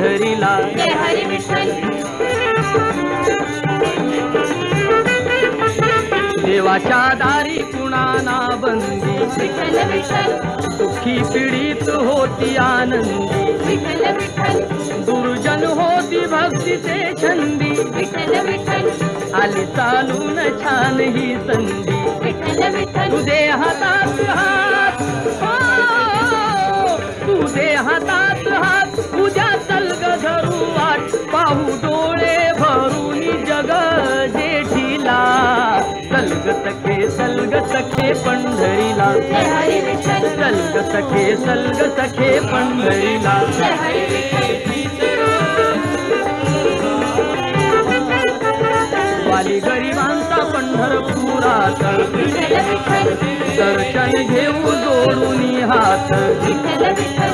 पंढरीला. जय हरी विठ्ठल. देवाच्या दारी कुणाना बंदी, विठ्ठल विठ्ठल. दुःखी पीडित होती आनंदी, विठ्ठल विठ्ठल. दुर्जन होती भक्तीचे छंदी, विठ्ठल विठ्ठल. आली चालून छान ही संधी. विठ्ठल विठ्ठल. तुझे हातात हात, तुझे हातात हात, उद्या चलग धरू वाट, पाहू डोळे भरून जग जेठीला. चलग सखे पंढरीला. जय हरी विठ्ठल. चलग सखे पंढरीला. जय हरी विठ्ठल. वाली गरिबांचा पंढरपुरात, विठ्ठल विठ्ठल. दर्शन घेऊ जोडून हात, विठ्ठल विठ्ठल.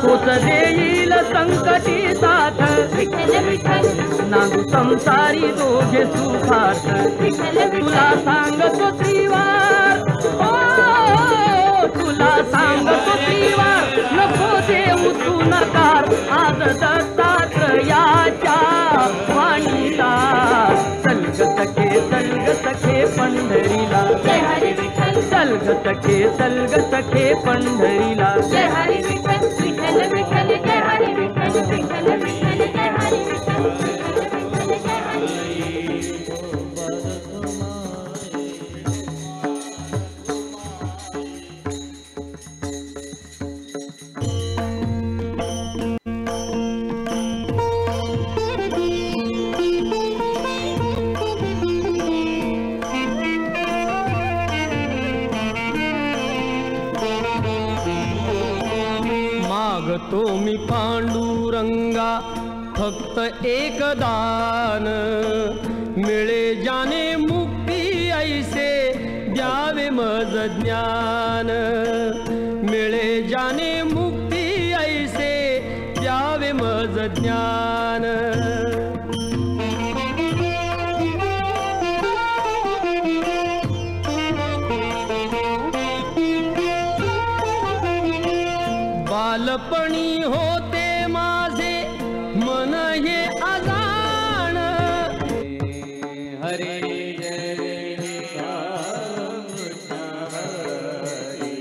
तोच देईल संकटी साथ. विठ्ठल विठ्ठल. नांदू संसारी दोघे सुखात. विठ्ठल विठ्ठल. तुला सांगतो त्रिवार, तुला सांगतो त्रिवार, नको देऊ तू नकार. आज दत्तात्रयाच्या वाणीला. चलग सखे पंढरीला. जय हरी विठ्ठल. चलग सखे पंढरीला. जय हरी विठ्ठल. विठ्ठल विठ्ठल. जय हरी विठ्ठल. विठ्ठल विठ्ठल. जय हरी विठ्ठल. विठ्ठल विठ्ठल. जय हरी. मागतो मी पांडुरंगा फक्त एक दान, मिळे जाने मुक्ती ऐसे द्यावे मज ज्ञान. मिळे जाने मुक्ती ऐसे द्यावे मज ज्ञान. बालपणी होते माझे मन हे अजाण. हरे जय राम कृष्ण हरी,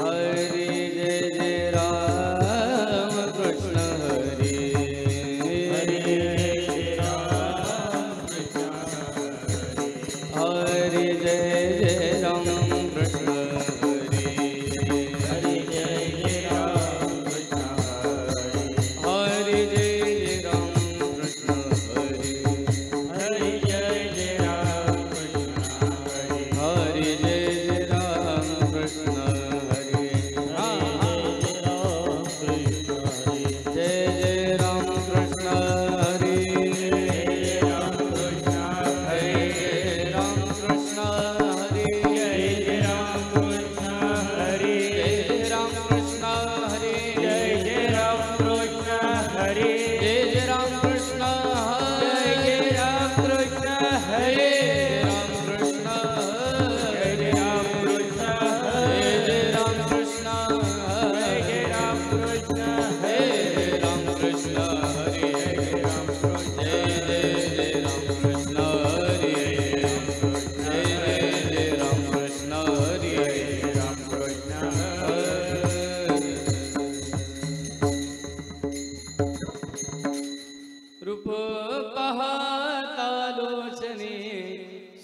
हरे जय जय राम कृष्ण हरी, हरे जय राम कृष्ण हरी, हरे जय जय राम कृष्ण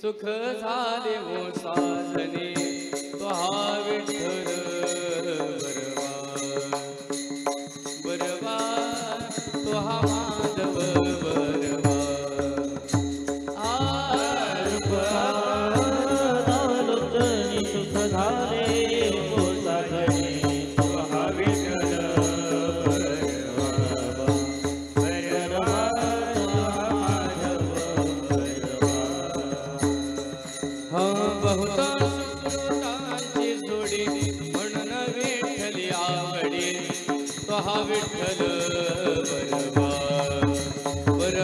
सुख झाले वो साजने, तो हा विठ्ठल बरवा, तो हा माधव बरवा. आलोचनी सुख झाले वो साजने, तो हा विठ्ठल बहुत सुकृतांची जोडी म्हणून विठ्ठली आवडी, तो हा विठ्ठल बरवा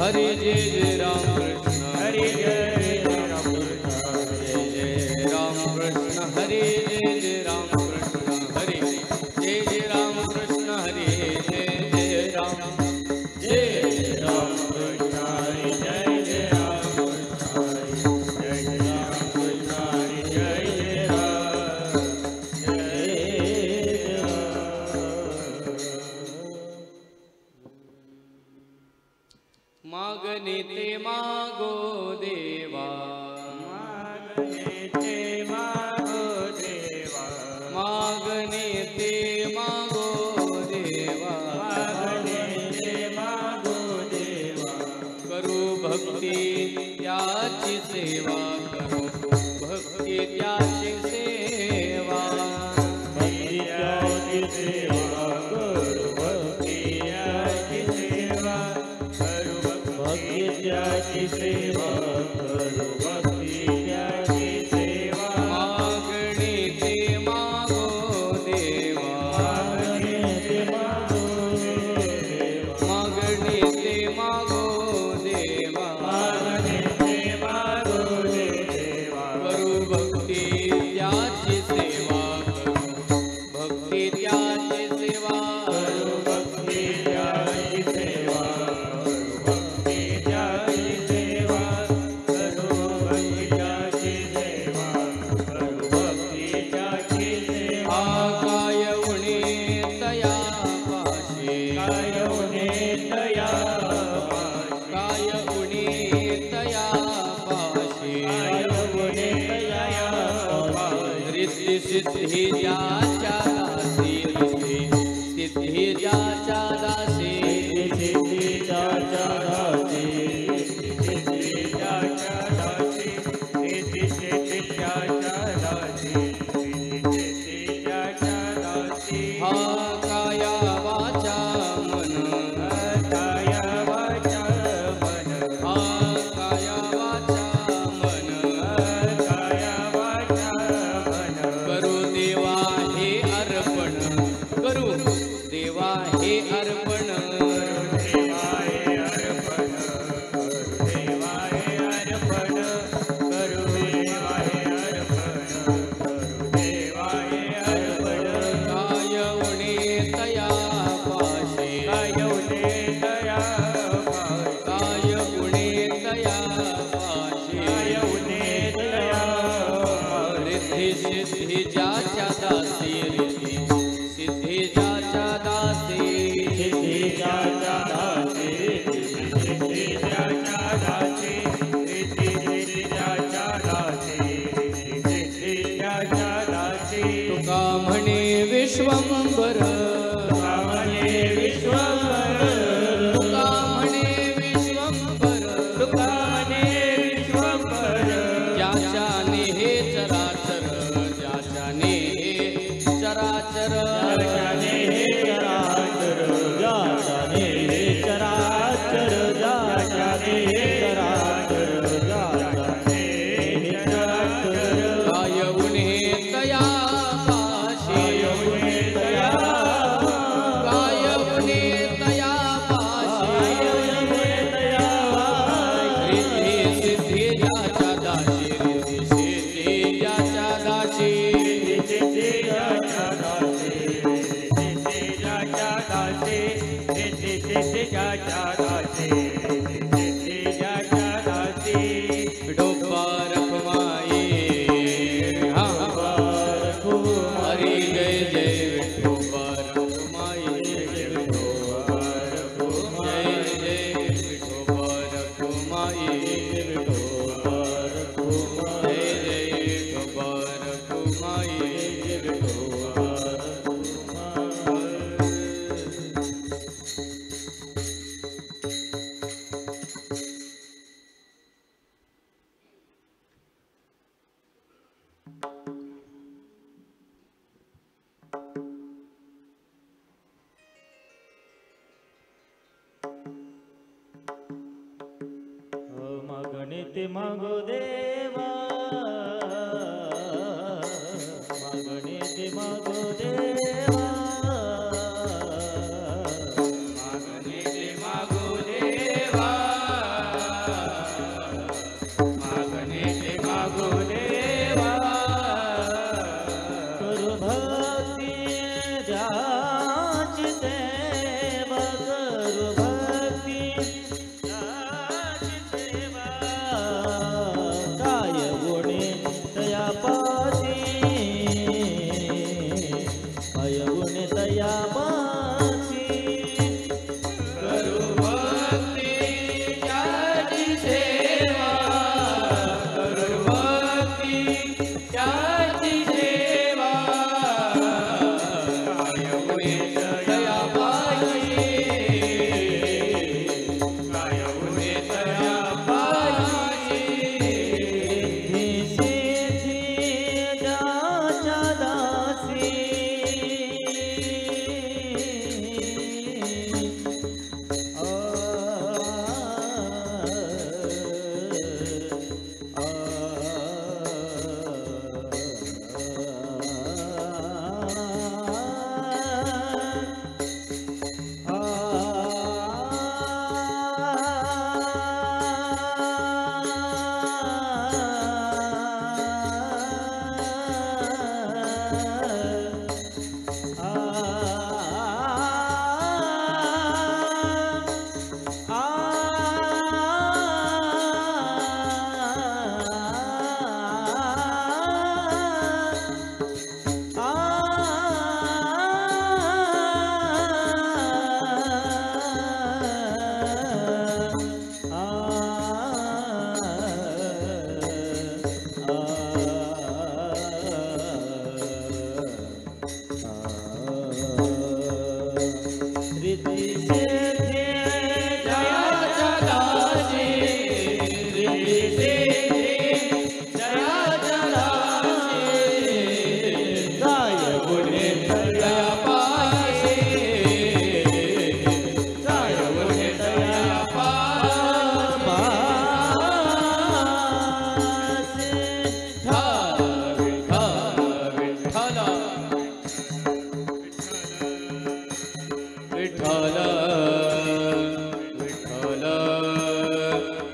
हरे जय जय राम कृष्ण हरे जय राम कृष्ण जय जय राम कृष्ण हरे जय जय राम कृष्ण हरे जय जय राम कृष्ण हरे जय जय राम जय राम कृष्ण हरे जय जय राम कृष्ण हरे जय जय राम कृष्ण हरे जय जय राम जय मागणे ते मागो देवा मागणे ते मागो देवा मागणे ते मागो देवा मागणे ते मागो देवा करू भक्ती त्याची सेवा करू भक्ती त्याची सेवा भक्तियाची सेवा करू भक्तियाची सेवा करू भक्तियाची सेवा करू भक्तियाची सेवा मागणे ते मागो देवा मागणे ते मागो देवा मागणे ते मागो देवा मागणे ते मागो देवा करू भक्ती त्याची सेवा करू भक्ती त्याची सेवा करू भक्तियाची सेवा करू भक्तियाची सेवा करू भक्तियाची सेवा करू भक्तियाची सेवा काय उणे तया पाशे काय उणे तया काय उणे तया पाशे काय उणे तया रिद्धी सिद्धी ज्याच्या दासी रिद्धी सिद्धी ज्याच्या दासी सिद्धीच्या दासी सिद्धीच्या दासी सिद्धीच्या दासी सिद्धीच्या दासी हा काया वाचा मन काया वाचा मन हा काया वाचा मन काया वाचा मन करू देवा हे अर्पण करू देवा हे अर्पण देवाय अर्पण करू देवाय अर्पण करू देवाय अर्पण करू देवाय अर्पण काय उणे तया पाशे काय उणे तया काय उणे तया पाशे काय उणे तया रिद्धी सिद्धी ज्याच्या दासी रिद्धी सिद्धी ज्याच्या दासी सिद्धीच्या दासी सिद्धीच्या दासी सिद्धीच्या दासी सिद्धीच्या दासी तुका म्हणे विश्वंभर कामने विश्वंभर तुका म्हणे विश्वंभर तुकाने विश्वंभर ज्याच्याने हे चराचर ज्याच्याने हे चराचर ज्याच्याने हे चराचर ज्याच्याने हे चराचर ज्याच्याने हे चराचर ज्याच्याने हे चराचर काय उणे तया पाशे काय उणे तया काय उणे तया पाशे रिद्धी सिद्धी ज्याच्या दाशी रिद्धी सिद्धी ज्याच्या दाशी विठोबा रखुमाई हा हरी जय जय विठोबा रखुमाई जय जय विठोबा रखुमाई जय जय विठोबा रखुमाई मागणे ते मागो देवा मागणे ते मागो देवा मागणे ते मागो देवा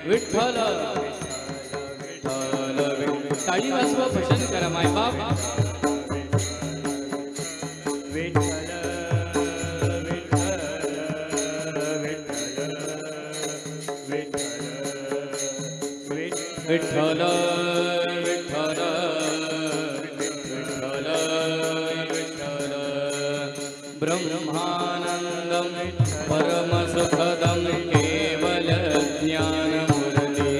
विठ्ठल टाळी वाजवा भजन करा मायबाप विठ्ठल विठ्ठल विठ्ठल विठ्ठल विठ्ठल ब्रह्मानंदं परमसुखदं केवल ज्ञानमूर्ति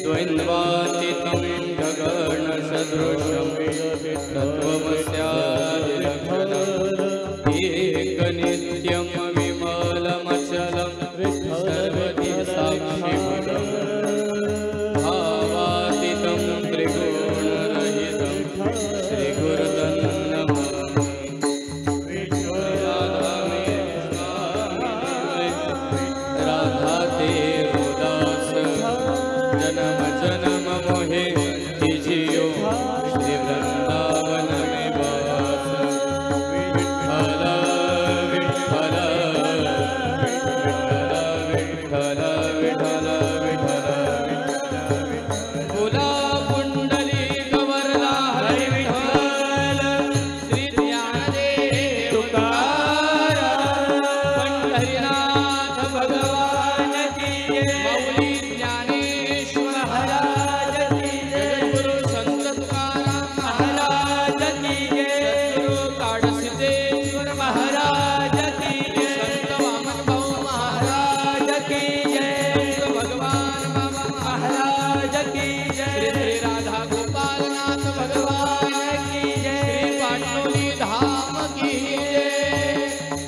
द्वैन्वातीतं गगनसदृशं तत्त्वमस्यादिलक्षणम् एकनित्यं विमलमचलं सर्वदि साक्षिभूतम् भावातीतं त्रिगुणरहितं श्रीगुरुतं नमामि राधा ते उदास जन्म जन्म मोहे जियो श्री वृंदावन में वास विठ्ठल विठ्ठल विठ्ठल विठ्ठल विठ्ठल फुला कुंडली कवरला हरी विठ्ठल श्री ज्ञानदेव तुकाराम पंढरीनाथ भगवान की माऊली ज्ञानेश्वर महाराज की जगद्गुरु संत तुकाराम महाराज की सद्गुरु काळसिद्धेश्वर महाराज की संत वामनभाऊ महाराज की संत भगवान बाबा महाराज की श्री राधा गोपालनाथ भगवान की श्री पाटोली धाम की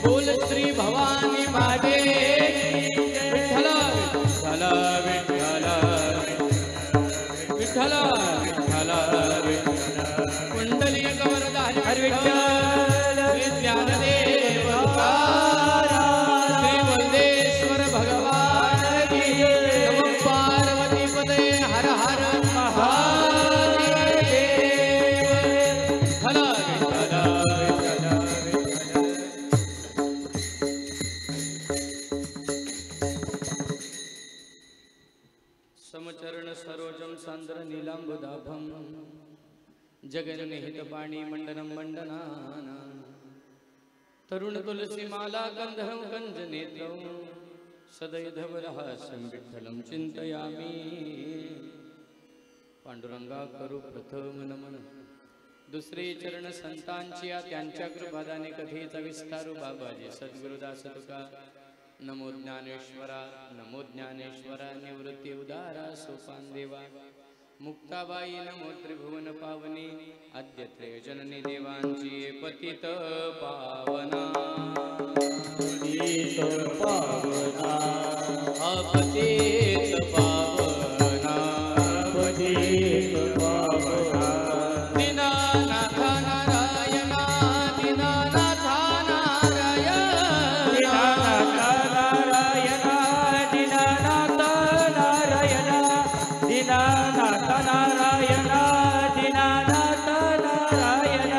बोल श्री भवानी माते विठ्ठल विठ्ठल विठ्ठल विठ्ठल विठ्ठल कुंडली कवरधारी विठ्ठल श्री ज्ञानदेव तुकाराम श्री बलदेश्वर भगवान की नमः पार्वती पते हर हर महादेव विठ्ठल विठ्ठल विठ्ठल समचरण सरोजं सान्द्र नीलाम्बुदाभं जगन्निहित पाणी मंडनं मंडनाना तरुण तुलसी माला गंधर्व कंजनेत्रौ सदैधवरहासं विठ्ठलं चिंतयामि पांडुरंगा करू प्रथम नमन दुसरे चरण संतांची त्यांच्या कृपादाने कथेचा विस्तारू बाबाजी सद्गुरुदास तुका नमो ज्ञानेश्वरा निवृत्ती उदारा सोपान देवा मुक्ताबाई नमो त्रिभुवन पावनी आद्य त्रय जननी देवांची पतित पावना अपतित पावना अपतित पावना दीनानाथ नारायणा दीनानाथ दीनानाथ नारायण दीनानाथ नारायण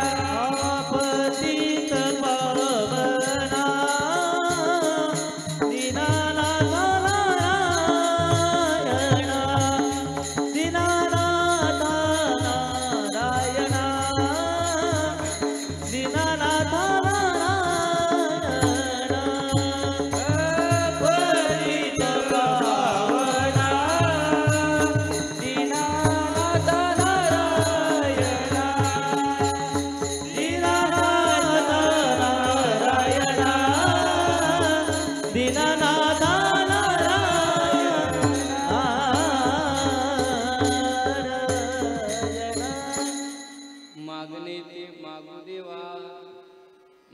आपतित पावना दीनानाथ नारायण दीनानाथ नारायण दीनानाथ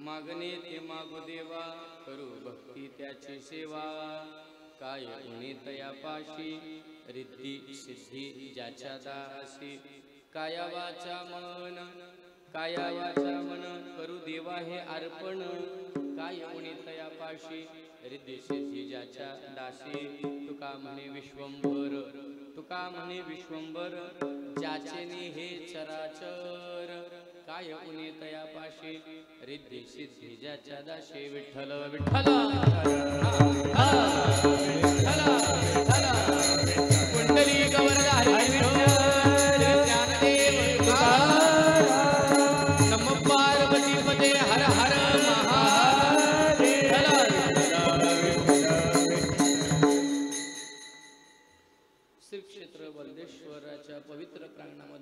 मागणे ते मागू देवा करू भक्ती त्याची सेवा काय गुणी तयापाशी रिद्धी सिद्धी ज्याच्या दासी काया वाचा मन करू देवा हे अर्पण काय गुणी तयापाशी रिद्धी सिद्धी ज्याच्या दासी तुका म्हणे विश्वंभर ज्याचेने हे चराचर काय उनी तयापाशी रिद्धी सिद्धी ज्याच्या दाशी विठ्ठल विठ्ठल विठ्ठल विठ्ठल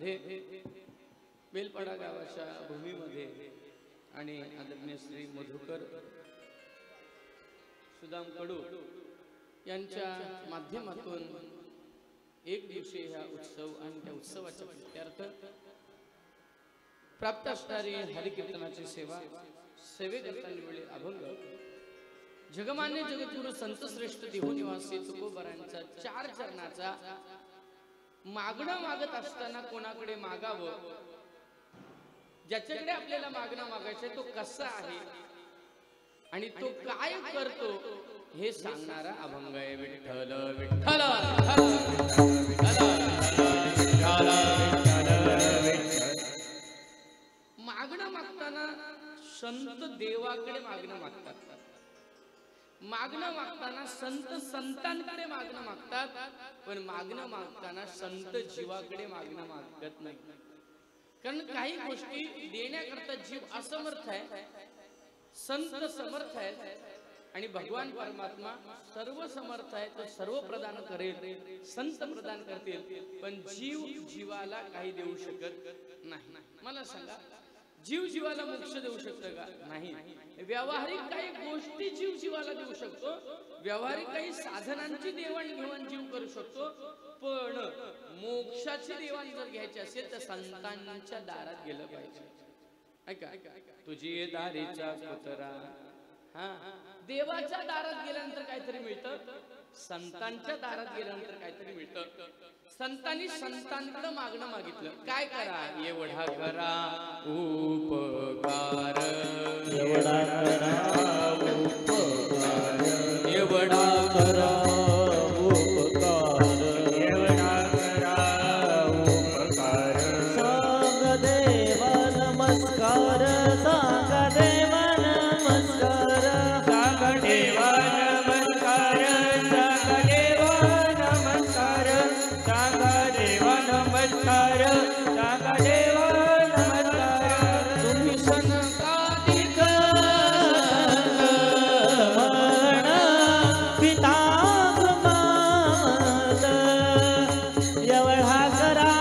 मध्ये बेलपाडा गावाच्या भूमीमध्ये आणि आदरणीय श्री मधुकर सुदाम कडू यांच्या माध्यमातून एक दिवशी हा उत्सव आणि त्या उत्सवाच्या प्रित्यर्थ प्राप्त असणारी हरिकीर्तनाची सेवा सेवेकरता निवडले अभंग जगमान्य जगद्गुरु संत श्रेष्ठ देहनिवासी तुकोबारांचा 4 चरणाचा मागणं मागत असताना कोणाकडे मागावं, ज्याच्याकडे आपल्याला मागणं मागायचं तो कसा आहे आणि तो काय करतो हे सांगणारा अभंग आहे. विठ्ठल विठ्ठल मागणं मागताना संत देवाकडे मागणं मागतात, मागणं मागताना संत संतांकडे मागणं मागतात, पण मागणं मागताना संत जीवाकडे मागणं मागत नाही. कारण काही गोष्टी देण्याकरता जीव असमर्थ आहे, संत समर्थ आहेत आणि भगवान परमात्मा सर्व समर्थ आहे, तो सर्व प्रदान करेल, संत प्रदान करतील, पण जीव जीवाला काही देऊ शकत नाही. मला सांगा, जीव जीवाला मोक्ष देऊ शकतो का? नाही. व्यावहारिक काही गोष्टी जीव जीवाला देऊ शकतो, व्यावहारिक काही साधनांची देवाणघेवाण जीव करू शकतो, पण मोक्षाची देवाण जर घ्यायची असेल तर संतांच्या दारात गेलं पाहिजे. ऐका, तुझी दारीचा कुत्रा, हा, देवाच्या दारात गेल्यानंतर काहीतरी मिळतं, संतांच्या दारात गेल्यानंतर काहीतरी मिळतं. संतांनी संतांकडे मागणं मागितलं, काय करा, एवढा करा उपकार, एवढा करा उपकार, एवढा करा उपकार, एवढा करा उपकार. सांग देवा नमस्कार, सांग देवा नमस्कार, सांग देवा नमस्कार, सांग देवा नमस्कार, सांग देवा नमस्कार, सांग देवा नमस्कार. तुम्ही सनकादिक म्हण पिता मात, एवढा करा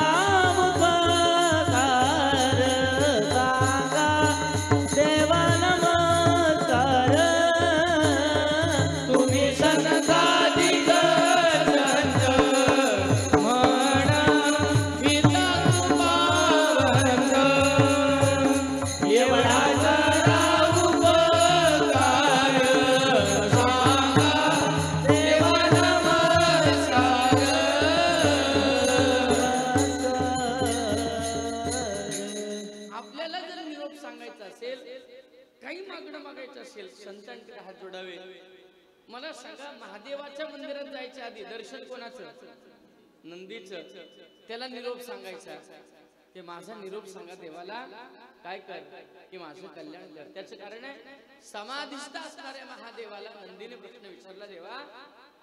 उपकार, सांगा देवा नमस्कार. तुम्ही सनकादिक संत म्हणा पिता पावक, एवढा करा उपकार, सांगा देवा नमस्कार. आपल्याला जर निरोप सांगायचा असेल, काही मागणं मागायचं असेल, संतांकडे हात जोडावे. मला सांगा, महादेवाच्या मंदिरात जायच्या आधी दर्शन कोणाचं? नंदीचं. त्याला निरोप सांगायचा की माझा निरोप सांगा देवाला, काय कर की माझं कल्याण कर. त्याचं कारण आहे, समाधिस्थ असणाऱ्या महादेवाला नंदीने प्रश्न विचारला, देवा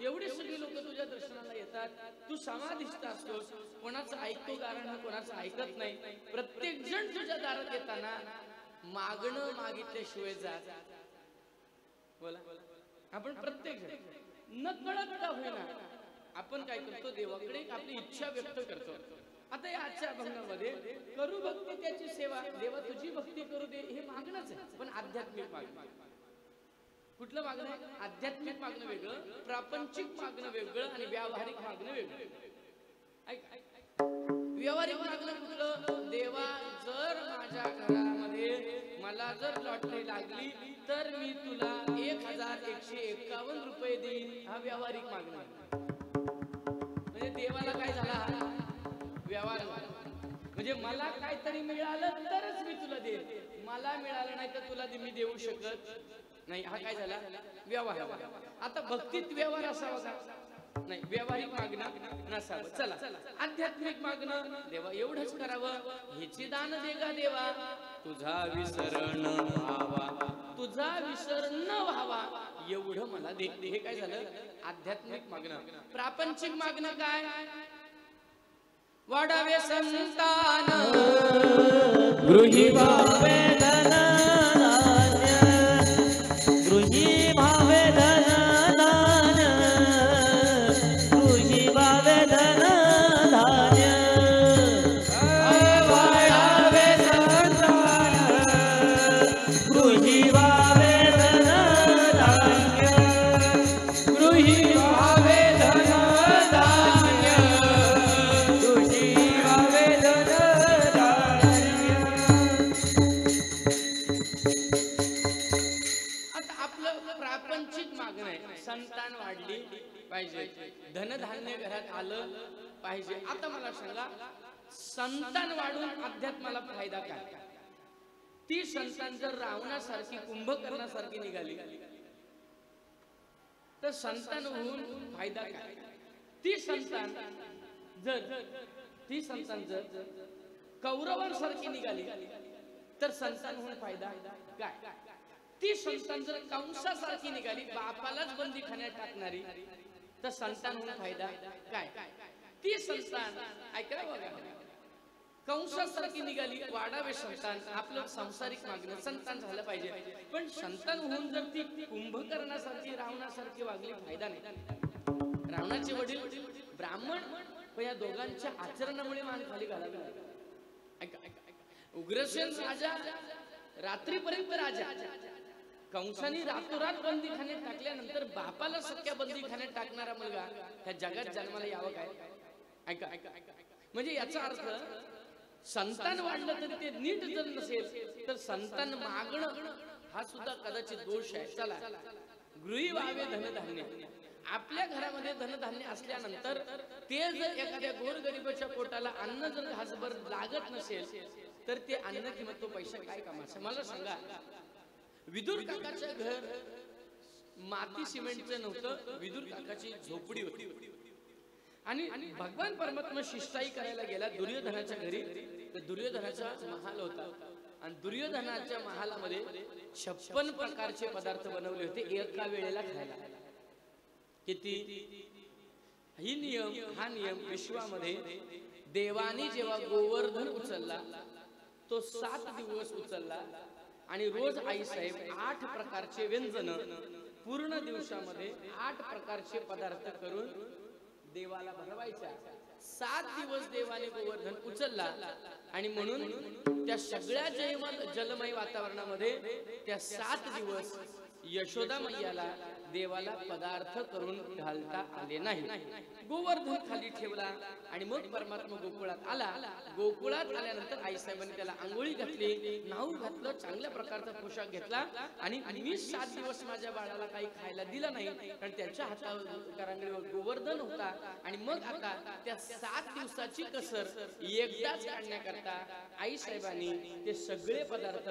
एवढे सगळे लोक तुझ्या दर्शनाला येतात, तू समाधिस्थ असतोस, कोणाचं ऐकतो कारण कोणाचं ऐकत नाही, प्रत्येक जण तुझ्या दारात येताना मागणं मागितल्याशिवाय जात. बोला, आपण प्रत्येक जण नकळत का होईना आपण काय करतो, देवाकडे आपली इच्छा व्यक्त करतो. आता या आजच्या अभंगामध्ये करू भक्ती त्याची सेवा, देवा तुझी भक्ती करू दे, हे मागणंच आहे, पण आध्यात्मिक मागणं. कुठलं मागणं आहे? आध्यात्मिक मागणं वेगळं, प्रापंचिक मागणं वेगळं आणि व्यावहारिक मागणं वेगळं. व्यावहारिक मागणं कुठलं? देवा जर माझ्या घरामध्ये मला जर लॉटरी लागली तर मी तुला 1151 रुपये देईन, हा व्यावहारिक मागणं आहे. म्हणजे देवाला काय झाला? व्यवहार. म्हणजे मला काहीतरी मिळालं तरच मी तुला देईन, मला मिळालं नाही तर तुला मी देऊ शकत नाही, हा काय झाला? व्यवहार. आता भक्तीत व्यवहार असावा का? नाही, व्यावहारिक मागणं नसावं. चला, आध्यात्मिक मागणं, देवा एवढंच करावं, ह्याची दान दे गा देवा, तुझा विसर न व्हावा, तुझा विसर न व्हावा एवढं मला दे. हे काय झालं? आध्यात्मिक मागणं. प्रापंचिक मागणं काय? वाढावे संतान, गृही भावे धन धान्य, गृही भावे धन धान्य, गृही भावे धन धान्य. वाढली पाहिजे, धनधान्य घरात आलं पाहिजे. आता मला सांगा, संतान वाढून अध्यात्माला फायदा काय? ती संतान जर रावणासारखी कुंभकर्णासारखी निघाली तर संतान होऊन फायदा काय? ती संतान जर कौरवांसारखी निघाली तर संतान होऊन फायदा काय? ती संतान जर कंसासारखी निघाली, बापालाच बंदी खाण्यात टाकणारी, तर संतान होऊन फायदा काय? ती संतान ऐकला बघा, कंसासारखी निघाली, वाढावे संतान, आपलं सांसारिक मागणं संतान झालं पाहिजे. पण संतान होऊन जर ती कुंभकर्णासारखी रावणासारखी वागली, फायदा नाही. रावणाचे वडील ब्राह्मण, पण या दोघांच्या आचरणामुळे मान खाली घालावी लागली. उग्रसेन राजा रात्रीपर्यंत राजा, कंसाने रातोरात बंदी खाण्यात टाकल्यानंतर बापाला सख्या बंदी खाण्यात टाकणारा मुलगा ह्या जगात जन्माला यावं काय? ऐका, म्हणजे याचा अर्थ संतान वाढलं तरी ते नीट जर नसेल तर संतान मागणं हा सुद्धा कदाचित दोष आहे. चला, गृही व्हावे धनधान्य. आपल्या घरामध्ये धनधान्य असल्यानंतर ते जर एखाद्या गोरगरिबाच्या पोटाला अन्न जर घासभर लागत नसेल तर ते अन्न किंवा तो पैसा काय कामाचा? मला सांगा, विदुर काकाचं घर माती सिमेंटचं नव्हतं, विदुर काकाची झोपडी होती. आणि भगवान परमात्मा शिष्टाई करायला गेला दुर्योधनाच्या घरी, तर दुर्योधनाचा महाल होता आणि दुर्योधनाच्या महालामध्ये 56 प्रकारचे पदार्थ बनवले होते एका वेळेला खायला. किती? हा नियम विश्वामध्ये देवानी जेव्हा गोवर्धन उचलला तो 7 दिवस उचलला आणि रोज आई साहेब 8 प्रकारचे व्यंजन पूर्ण दिवसामध्ये 8 प्रकारचे पदार्थ करून देवाला भरवायच्या. 7 दिवस देवाने गोवर्धन उचलला आणि म्हणून त्या सगळ्या जलमय वातावरणामध्ये त्या 7 दिवस यशोदा मैयाला देवाला पदार्थ करून घालता आले नाही. गोवर्धन खाली ठेवला आणि मग परमात्मा गोकुळात आला. गोकुळात आल्यानंतर आईसाहेबांनी त्याला आंघोळी घातली, नाव घातलं, चांगल्या प्रकारचा पोशाख घेतला आणि मी 7 दिवस माझ्या बाळाला काही खायला दिलं नाही, कारण त्याच्या हातावर करांगडीवर गोवर्धन होता. आणि मग आता त्या 7 दिवसाची कसर एकदाच काढण्याकरता आईसाहेबांनी ते सगळे पदार्थ,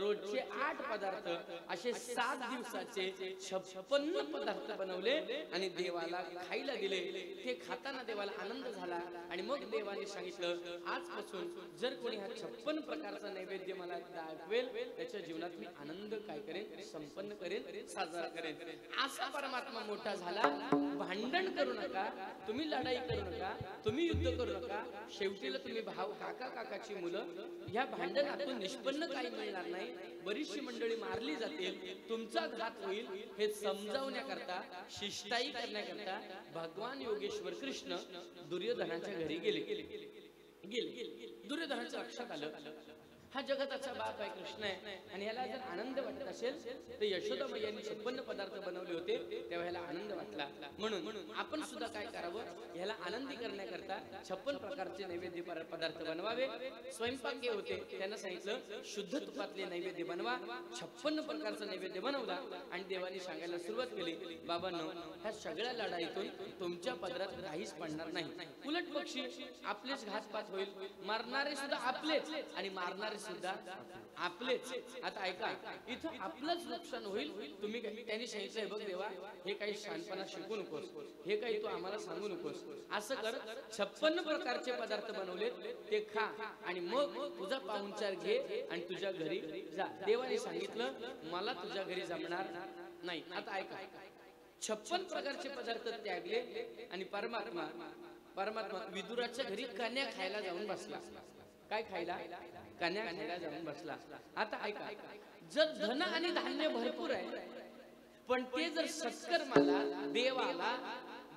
रोजचे 8 पदार्थ, असे 7 दिवसाचे 56 पदार्थ बनवले आणि देवाला खायला दिले. ते खाताना देवाला आनंद झाला आणि मग देवाने सांगितलं, आजपासून जर कोणी हा 56 प्रकारचा नैवेद्य मला दाखवेल त्याच्या जीवनात मी आनंद काय करेन, संपन्न करेन, साजरा करेन. असा परमात्मा मोठा झाला. भांडण करू नका, तुम्ही लढाई करू नका, तुम्ही युद्ध करू नका. शेवटीला तुम्ही भाऊ, काका, काकाची मुलं, ह्या भांडणातून निष्पन्न काही मिळणार नाही. बरीचशी मंडळी मारली जातील, तुमचा घात होईल हे समजावण्याकरता, शिष्टाई करण्याकरता भगवान योगेश्वर कृष्ण दुर्योधनाच्या घरी गेले. दुर्योधनाच्या लक्षात आलं, हा जगताचा बाप आहे, कृष्ण आहे, आणि याला जर आनंद वाटत असेल तर यशोदा मैयांनी 56 पदार्थ बनवले होते तेव्हा ह्याला आनंद वाटला. म्हणून आपण सुद्धा काय करावं, ह्याला आनंदी करण्याकरता 56 प्रकारचे नैवेद्य पदार्थ बनवावे. स्वयंपाकी होते, त्यांना सांगितलं शुद्ध तुपातले नैवेद्य बनवा. 56 प्रकारचा नैवेद्य बनवला आणि देवानी सांगायला सुरुवात केली, बाबांनो, ह्या सगळ्या लढाईतून तुमच्या पदरात काहीच पडणार नाही. उलट पक्षी आपलेच घातपात होईल, मारणारे सुद्धा आपलेच आणि मारणारे सुद्धा आपलेच. आता ऐका, इथं आपलंच नुकसान होईल. तुम्ही त्यांनी सांगितलंय, बघ देवा, हे काही शहाणपणा शिकू नकोस, हे काही तू आम्हाला सांगू नकोस, असं कर. 56 प्रकारचे पदार्थ बनवले ते खा आणि मग तुझा पाहुणचार घे आणि तुझ्या घरी जा. देवाने सांगितलं, मला तुझ्या घरी जमणार नाही. आता ऐका, 56 प्रकारचे पदार्थ त्यागले आणि परमात्मा विदुराच्या घरी कन्या खायला जाऊन बसला. काय खायला? कन्या खायला जाऊन बसला. आता ऐका, जर धन आणि धान्य भरपूर आहे, पण ते जर सत्कर्माला, देवाला,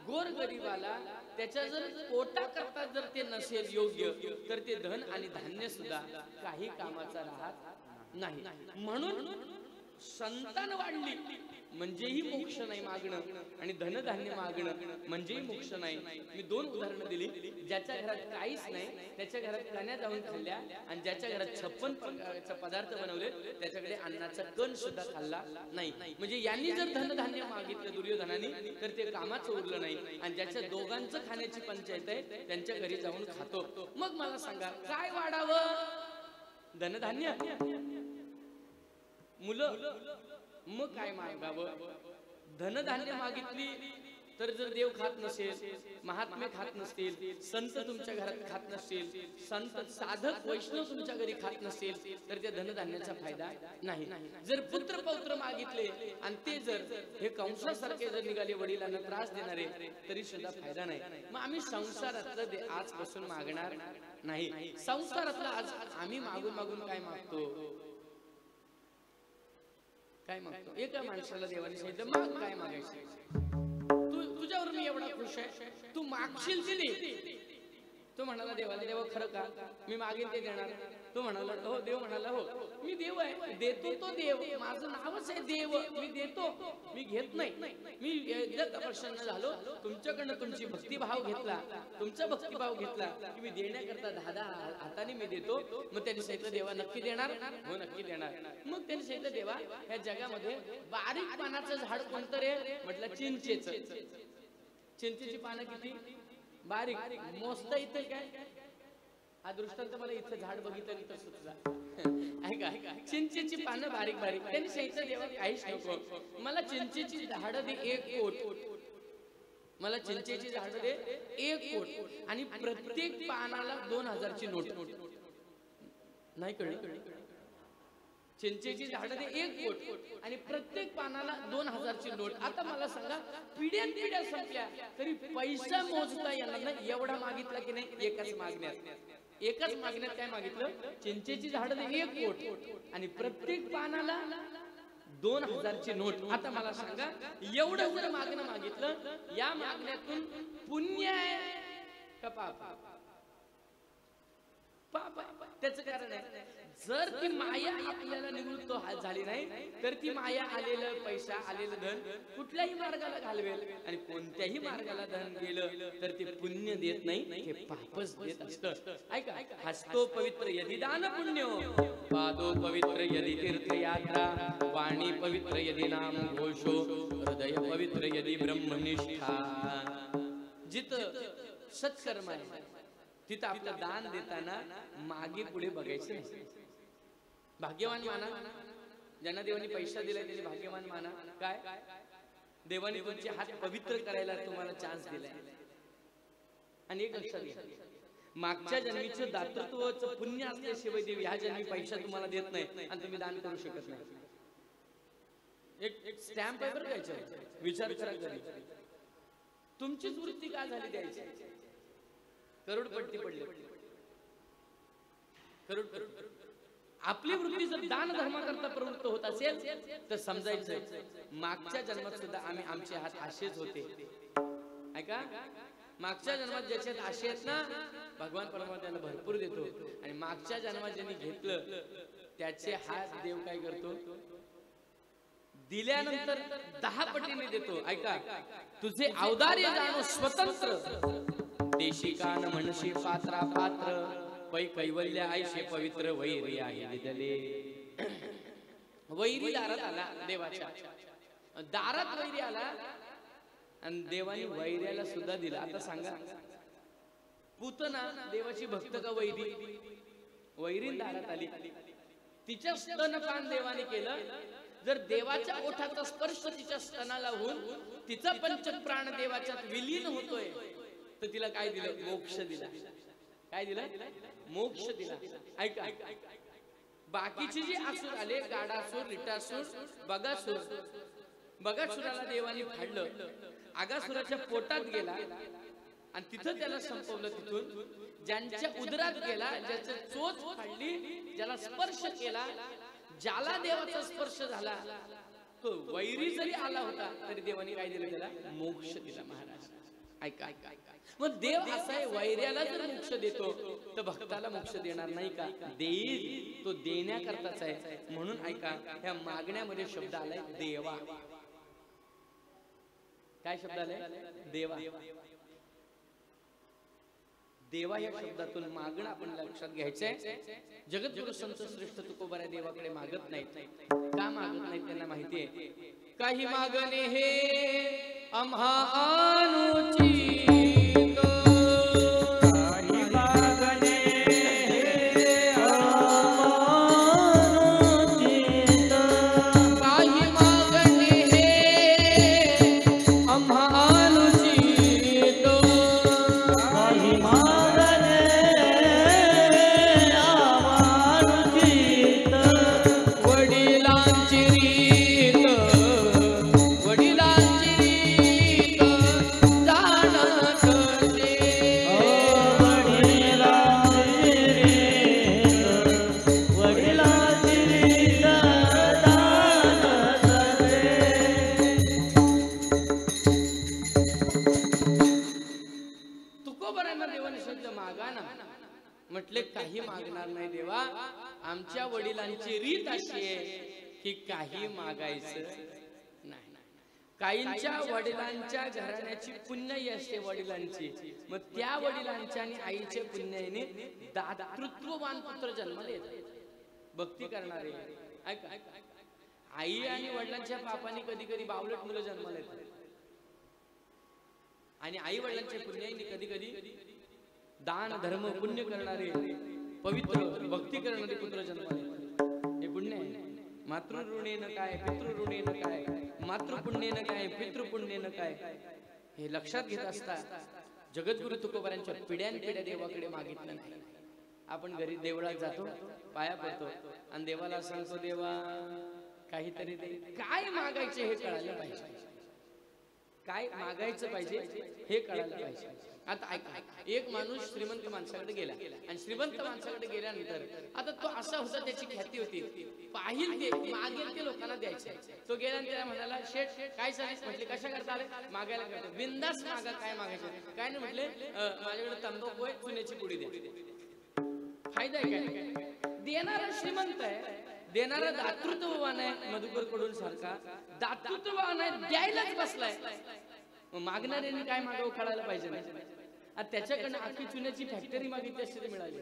गोरगरिबाला त्याच्या जर पोटा करता जर ते नसेल योग्य, तर ते धन आणि धान्य सुद्धा काही कामाचा राहत नाही. म्हणून संतान वाढली म्हणजेही मोक्ष नाही मागणं, आणि धनधान्य मागणं म्हणजेही मोक्ष नाही. मी 2 उदाहरणं दिली. ज्याच्या घरात काहीच नाही त्याच्या घरात कण्या जाऊन खाल्ल्या, आणि ज्याच्या घरात 56 प्रकारचे पदार्थ बनवले त्याच्याकडे अन्नाचा कण सुद्धा खाल्ला नाही. म्हणजे यांनी जर धनधान्य मागितलं दुर्योधनाने तर ते कामाचं उरलं नाही, आणि ज्याच्या दोघांचं खाण्याची पंचायत आहे त्यांच्या घरी जाऊन खातो. मग मला सांगा काय वाढावं? धनधान्य, मुलं, मग काय मागावं? धनधान्य मागितली तर जर देव खात नसेल, महात्मे खात नसतील, संत तुमच्या घरात खात नसतील, संत साधक वैष्णव तुमच्या घरी खात नसतील तर त्या धनधान्याचा फायदा नाही. जर पुत्र पौत्र मागितले आणि ते जर हे कंसासारखे जर निघाले वडिलांना त्रास देणारे तरी सुद्धा फायदा नाही. मग आम्ही संसारातलं आजपासून मागणार नाही. संसारातलं आज आम्ही मागून मागून काय मागतो? काय मागतो? एका माणसाला देवाने सांगितलं माग, काय मागायचं? तुझ्यावर मी एवढा खुश आहे, तू मागशील दिली. तो म्हणाला देवाला, देवा खरं का? मी मागेल ते देणार. तो म्हणाला हो. देव म्हणाला हो, मी देव आहे, देतो तो देव, माझं नावच आहे देव, मी देतो, मी घेत नाही. मी एकदा प्रसन्न झालो, तुमच्याकडनं तुमची भक्तिभाव घेतला, तुमचा भक्तिभाव घेतला की मी देण्याकरता 10 हाताने मी देतो. मग त्यांनी सांगितलं देवा नक्की देणार? हो नक्की देणार. मग त्यांनी सांगितलं देवा या जगामध्ये बारीक पानाचं झाड कोणतं रे? म्हटलं चिंचेचं. चिंचेची पानं किती बारीक, मोजता इथे काय? हा दृष्टांत मला इथं झाड बघितलं इथं सुचला. ऐका, चिंचेची पानं बारीक बारीक. त्यांनी सांगितलं देवा काहीच नको, मला चिंचेची झाडं दे 1 कोट. मला चिंचेची झाडं दे 1 कोट, आणि प्रत्येक पानाला 2000ची नोट. नाही कळलं? चिंचेची झाडं दे 1 कोट आणि प्रत्येक पानाला 2000ची नोट. आता मला सांगा पिढ्यान पिढ्या संपल्या तरी पैसा मोजता येणार नाही एवढा मागितला की नाही? एकाच मागण्यात काय मागितलं? चिंचेची झाडं दे 1 कोट आणि प्रत्येक पानाला 2000ची नोट. आता मला सांगा एवढं जर मागणं मागितलं, या मागण्यातून पुण्य आहे का पाप? पाप. त्याचं कारण आहे जर ती माया आपल्याला निवृत्त झाली नाही तर ती माया आलेलं पैसा आलेलं धन कुठल्याही मार्गाला घालवेल, आणि कोणत्याही मार्गाला धन गेलं तर ते पुण्य देत नाही, हे पापच देत असतं. ऐका, हस्तो पवित्र यदि दान पुण्यो, पादो पवित्र यदि तीर्थयात्रा, वाणी पवित्र यदि नाम घोषो, हृदय पवित्र यदि ब्रह्मनिष्ठा. जिथं सत्कर्म आहे तिथं आपलं दान देताना मागे पुढे बघायचं नाही. भाग्यवान माना ज्यांना देवानी पैसा दिलाय त्यांनी भाग्यवान माना. काय देवानी तुमचे हात पवित्र करायला तुम्हाला चान्स दिलाय. आणि एक लक्षात घ्या, मागच्या जन्मीचं दातृत्वाचं पुण्य असल्याशिवाय देव ह्या जन्मी पैसा तुम्हाला देत नाही आणि तुम्ही दान करू शकत नाही. एक स्टॅम्प पेपर द्यायचं, विचार करा कधी तुमचीच वृत्ती का झाली द्यायची? करोडपती पडले. करोडपती आपली वृत्ती जर दान धर्माकरता प्रवृत्त होत असेल तर समजायचं मागच्या जन्मात सुद्धा आम्ही आमचे हात असेच होते. ऐका, मागच्या जन्मात ज्याचे आशे आहेत ना भगवान परमात्मा त्यांना भरपूर देतो, आणि मागच्या जन्मात ज्यांनी घेतलं त्याचे हात देव काय करतो? दिल्यानंतर 10 पटीने देतो. ऐका, तुझे औदार्य जाणो स्वतंत्र, देशिकान म्हणशी पात्रा पात्र, पै कैवल्य आयशे पवित्र, वैरी आहे दिदले. वैरी दारात आला, देवाच्या दारात वैरी आला आणि देवाने वैर्याला सुद्धा दिला. आता सांगा पूतना देवाची भक्त का वैरी? वैरी दारात आली, तिच्या स्तनपान देवाने केलं. जर देवाच्या ओठाचा स्पर्श तिच्या स्तनाला होऊन तिचा पंचप्राण देवाच्यात विलीन होतोय तर तिला काय दिलं? मोक्ष दिला. काय दिलं? मोक्ष दिला. ऐका, बाकीचे जे असुर आले, गाडासूर, रिटासूर, बगासूर, बगासुराला देवाने फाडलं, आगासुराच्या पोटात गेला आणि तिथं त्याला संपवलं. तिथून ज्यांच्या उदरात गेला, ज्याच्या चोच फाडली, ज्याला स्पर्श केला, ज्याला देवाचा स्पर्श झाला, तो वैरी जरी आला होता तरी देवाने काय दिलं? त्याला मोक्ष दिला. महाराज ऐका, मग देव असा आहे, वैर्याला जर मोक्ष देतो तर भक्ताला मोक्ष देणार नाही का? देईल, तो देण्याकरताच आहे. म्हणून ऐका, ह्या मागण्यामध्ये शब्द आलाय देवा. काय शब्द आले? देवा. देवा या शब्दातून मागणं आपण लक्षात घ्यायचंय. जगद्गुरु संत श्रेष्ठ तुकोबाराय देवाकडे मागत नाहीत. का मागत नाहीत त्यांना माहितीये. काही मागणे हे आम्हा अनुचित, काही मागणे हे अनुचित, काही मागणे हे आम्हा अनुचित, काही मागणे अनुचित, वडिलांची रीत, वडिलांची रीत जाणत ते, वडिलांची रीत जाणत ते. तुकोबारायांना देवाने शब्द मागा ना म्हटले. काही मागणार नाही देवा. आमच्या वडिलांची रीत अशी आहे की काही मागायचं नाही. काहींच्या वडिलांच्या घराण्याची पुण्याई असते वडिलांची. मग त्या वडिलांच्या आणि आईच्या पुण्याईने दातृत्ववान पुत्र जन्माला येतात. भक्ती करणारे ऐका. आई आणि वडिलांच्या पापाने कधी कधी बावलट मुलं जन्माला येतात आणि आई वडिलांच्या पुण्याईने कधी कधी दान धर्म पुण्य करणारे पवित्र भक्ती करणारे पुत्र जन्माला येतात. हे पुण्य आहे. मातृऋणेन काय पितृऋणेन काय, मातृपुण्येन काय पितृपुण्येन काय, हे लक्षात घेत असता जगद्गुरु तुकोबारांच्या पिढ्यानपिढ्या देवाकडे मागितलं नाही. आपण घरी देवळात जातो, पाया पडतो आणि देवाला सांगतो देवा काहीतरी दे. काय मागायचे हे कळायला पाहिजे. काय मागायचं पाहिजे हे कळायला पाहिजे. आता ऐका. एक माणूस श्रीमंत माणसाकडे गेला आणि श्रीमंत माणसाकडे गेल्यानंतर आता तो असा होता, त्याची ख्याती होती, पाहिल ते मागेल ते लोकांना द्यायचे. तो गेला आणि त्याला म्हणाला शेठ काय सांगायचं. म्हटले कशा करता आले. मागायला करतो. बिंदास मागा. काय मागायचं काय नाही. म्हटले माझ्याकडे तंबाखू आहे, चुन्याची पुडी द्या. फायदा आहे काय. देणारा श्रीमंत आहे, देणारा दातृत्ववान आहे. मधुकर कडून सारखा दातृत्ववान आहे, द्यायलाच बसलाय. मग मागणाऱ्यांनी काय मागावं कळायला पाहिजे ना. त्याच्याकडनं आखी चुन्याची फॅक्टरी मागितली असते तर मिळाली.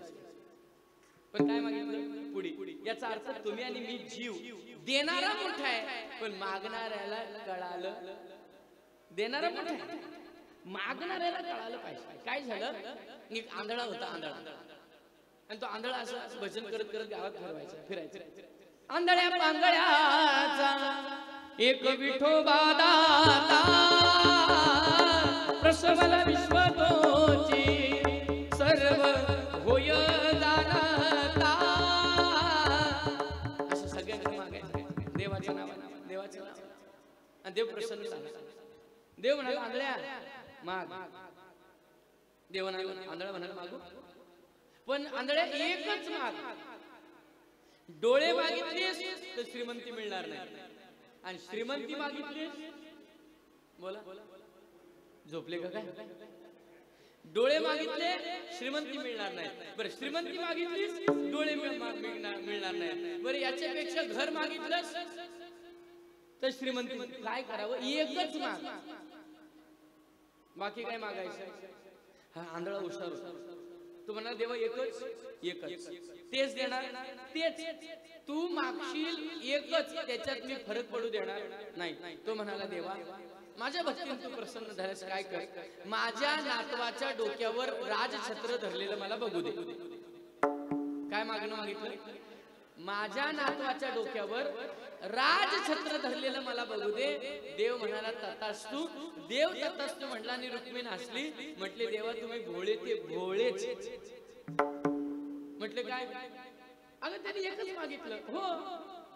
पण काय मागितलं. पुडी. याचा अर्थ तुम्ही आणि मी जीव. देणारा मोठा आहे पण मागणाऱ्याला कळालं. देणारा मोठा आहे, मागणाऱ्याला कळालं पाहिजे. काय झालं. एक आंधळा होता. आंधळा आणि तो आंधळा असं भजन करत करत गावात फिरायचं. आंधळ्या पांगळ्याचा एक विठोबा दाता, प्रसवला विश्व तोची सर्व होय जाणता. असं सगळ्यांना मागायचं देवाच्या नावानं, देवाच्या नावानं. आणि देव प्रसन्न झाला. देव म्हणाला आंधळ्या माग. देव म्हणाला आंधळा म्हणाला मागू. पण आंधळ्या एकच माग. डोळे मागितलेस तर श्रीमंती मिळणार नाही आणि श्रीमंती मागितलीस. बोला झोपले का काय. डोळे मागितले श्रीमंती मिळणार नाही. बरं श्रीमंती मागितलीस डोळे मिळणार नाही. बरं याच्यापेक्षा घर मागितलंस तर श्रीमंती. काय करावं. एकच माग. बाकी काय मागायचं. हा आंधळा हुशार होता. तू म्हणा देवा एकच एकच तेच देणार. तेच तू मागशील एकच, त्याच्यात मी फरक पडू देणार नाही. तो म्हणाला देवा माझ्या भक्तीने तू प्रसन्न झाल्यास काय कर. माझ्या नातवाच्या डोक्यावर राजछत्र धरलेलं मला बघू दे. काय मागणं मागितलं. माझ्या नातवाच्या डोक्यावर राजछत्र धरलेलं मला बघू दे. देव म्हणाला तथास्तु. देव तथास्तु म्हटला आणि रुक्मिणी हसली. म्हटले देवा तुम्ही भोळे ते भोळेच. म्हटले काय. अगं त्यांनी एकच मागितलं. हो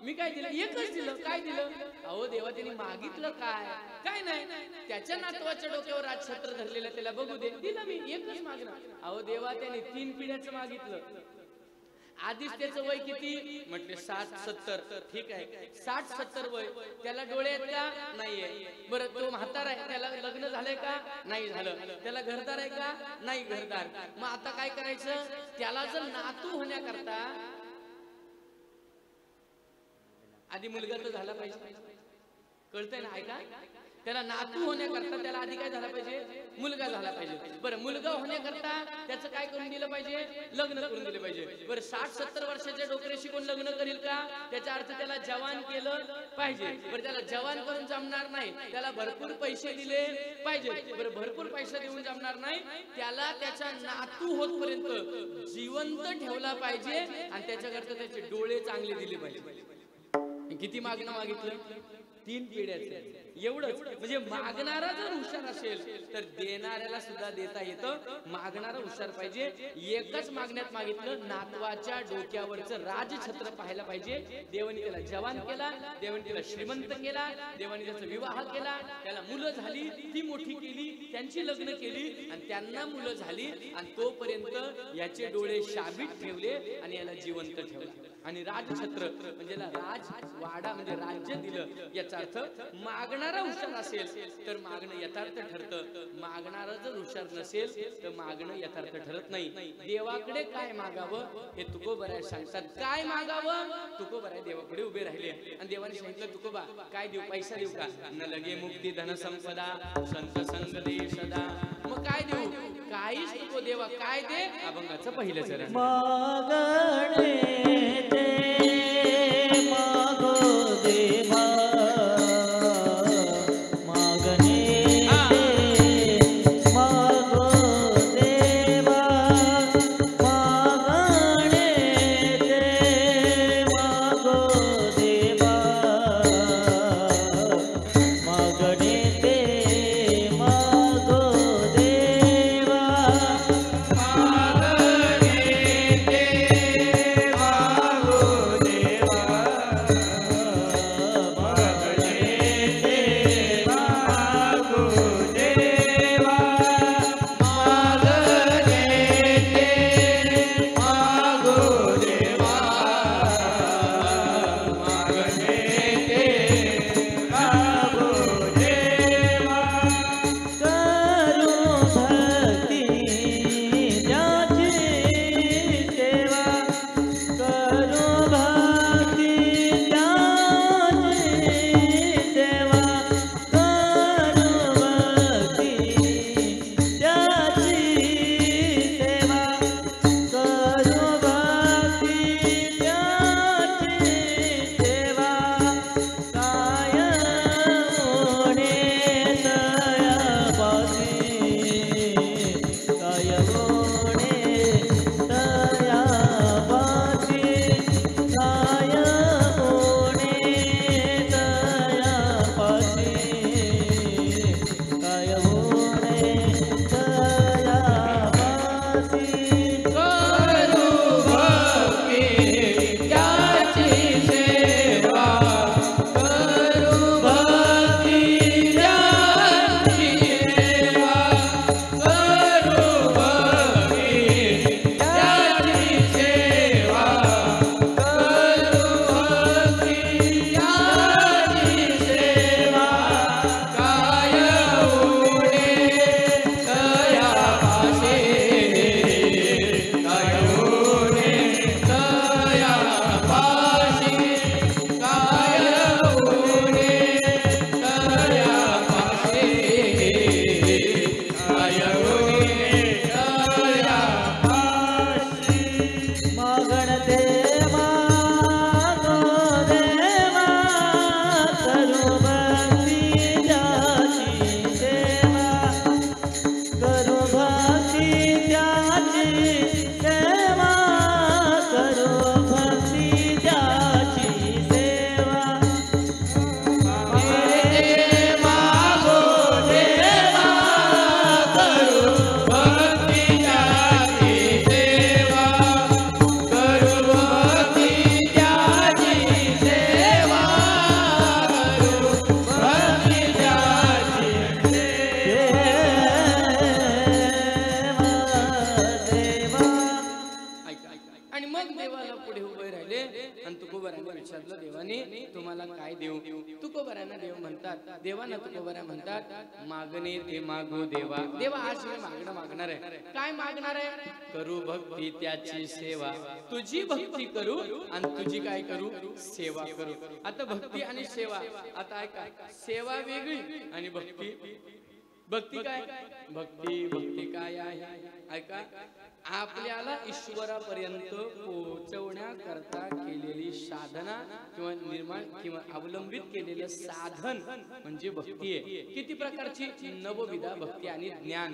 मी काय दिलं. एकच दिलं. काय दिलं. अहो देवा त्यांनी मागितलं काय. काय नाही. त्याच्या नातवाच्या डोक्यावर राजछत्र धरलेलं त्याला बघू दे. दिलं मी. एकच मागणं. अहो देवा त्याने 3 पिढ्याचं मागितलं. आधीच त्याचं वय किती. म्हटले 60-70. ठीक आहे 60-70 वय. त्याला डोळे आहेत का नाहीये. बरं तो म्हातारा आहे, त्याला लग्न झालंय का नाही झालं. त्याला घरदार आहे का नाही घरदार. मग आता काय करायचं. त्याला जर नातू होण्याकरता आधी मुलगा तर झाला पाहिजे. कळतंय ना. ऐका त्याला नातू होण्याकरता त्याला आधी काय झाला पाहिजे, मुलगा झाला पाहिजे. बरं, मुलगा होण्याकरता त्याचं काय करून दिलं पाहिजे, लग्न करून दिलं पाहिजे. बरं, 60-70 वर्षाच्या डोकऱ्याशी कोण लग्न करील का, त्याचा अर्थ त्याला जवान केलं पाहिजे. बरं, त्याला जवान करून जमणार नाही, त्याला भरपूर पैसे दिले पाहिजे. बरं, भरपूर पैसे देऊन जमणार नाही, त्याला त्याच्या नातू होतपर्यंत जिवंत ठेवला पाहिजे आणि त्याच्याकरता त्याचे डोळे चांगले दिले पाहिजे. किती मागणं मागितलं, 3 पिढ्याचं. एवढंच. म्हणजे मागणारा जर हुशार असेल तर देणाऱ्याला सुद्धा देता येतं. मागणारा हुशार पाहिजे. एकच मागण्यात मागितलं, नातवाच्या डोक्यावरचं राजछत्र पाहायला पाहिजे. देवानी त्याला जवान केला, देवानी त्याला श्रीमंत केला, देवानी त्याचा विवाह केला, त्याला मुलं झाली, ती मोठी केली, त्यांची लग्न केली आणि त्यांना मुलं झाली आणि तोपर्यंत याचे डोळे शाबीत ठेवले आणि याला जिवंत ठेवलं. आणि राजछत्र म्हणजे राजवाडा म्हणजे राज्य दिलं. याचा अर्थ मागणारा हुशार असेल तर मागणं यथार्थ ठरतं. मागणारा जर हुशार नसेल तर मागणं यथार्थ ठरत नाही. देवाकडे काय मागावं हे तुकोबराय सांगतात. काय मागावं, तुकोबराय देवाकडे उभे राहिले आणि देवाने सांगितलं, तुकोबा काय देऊ, पैसा देऊ का, न लगे मुक्ती धन संपदा संत संग दे सदा. मग काय देऊ, काहीच नको देवा, काय दे, अभंगाचं पहिलं चरण. मागणे ते मागो देवा, मागणे ते मागो देवा, मागणे ते मागो देवा, मागणे ते मागो देवा, मागणे ते मागो म्हणतात देवांना तुकोबाऱ्या म्हणतात मागणे ते मागो देवा. देवा आज मी मागणं मागणार आहे. काय मागणार आहे? करू भक्ती त्याची सेवा. तुझी भक्ती करू आणि तुझी काय करू? सेवा करू. आता भक्ती आणि सेवा, आता ऐका, सेवा वेगळी आणि भक्ती. भक्ती काय? भक्ती काय आहे? ऐका, आपल्याला ईश्वरापर्यंत पोहोचवण्याकरता केलेली साधना किंवा निर्माण किंवा अवलंबित केलेलं साधन म्हणजे भक्ती आहे. किती प्रकारची? नवविधा भक्ती आणि ज्ञान.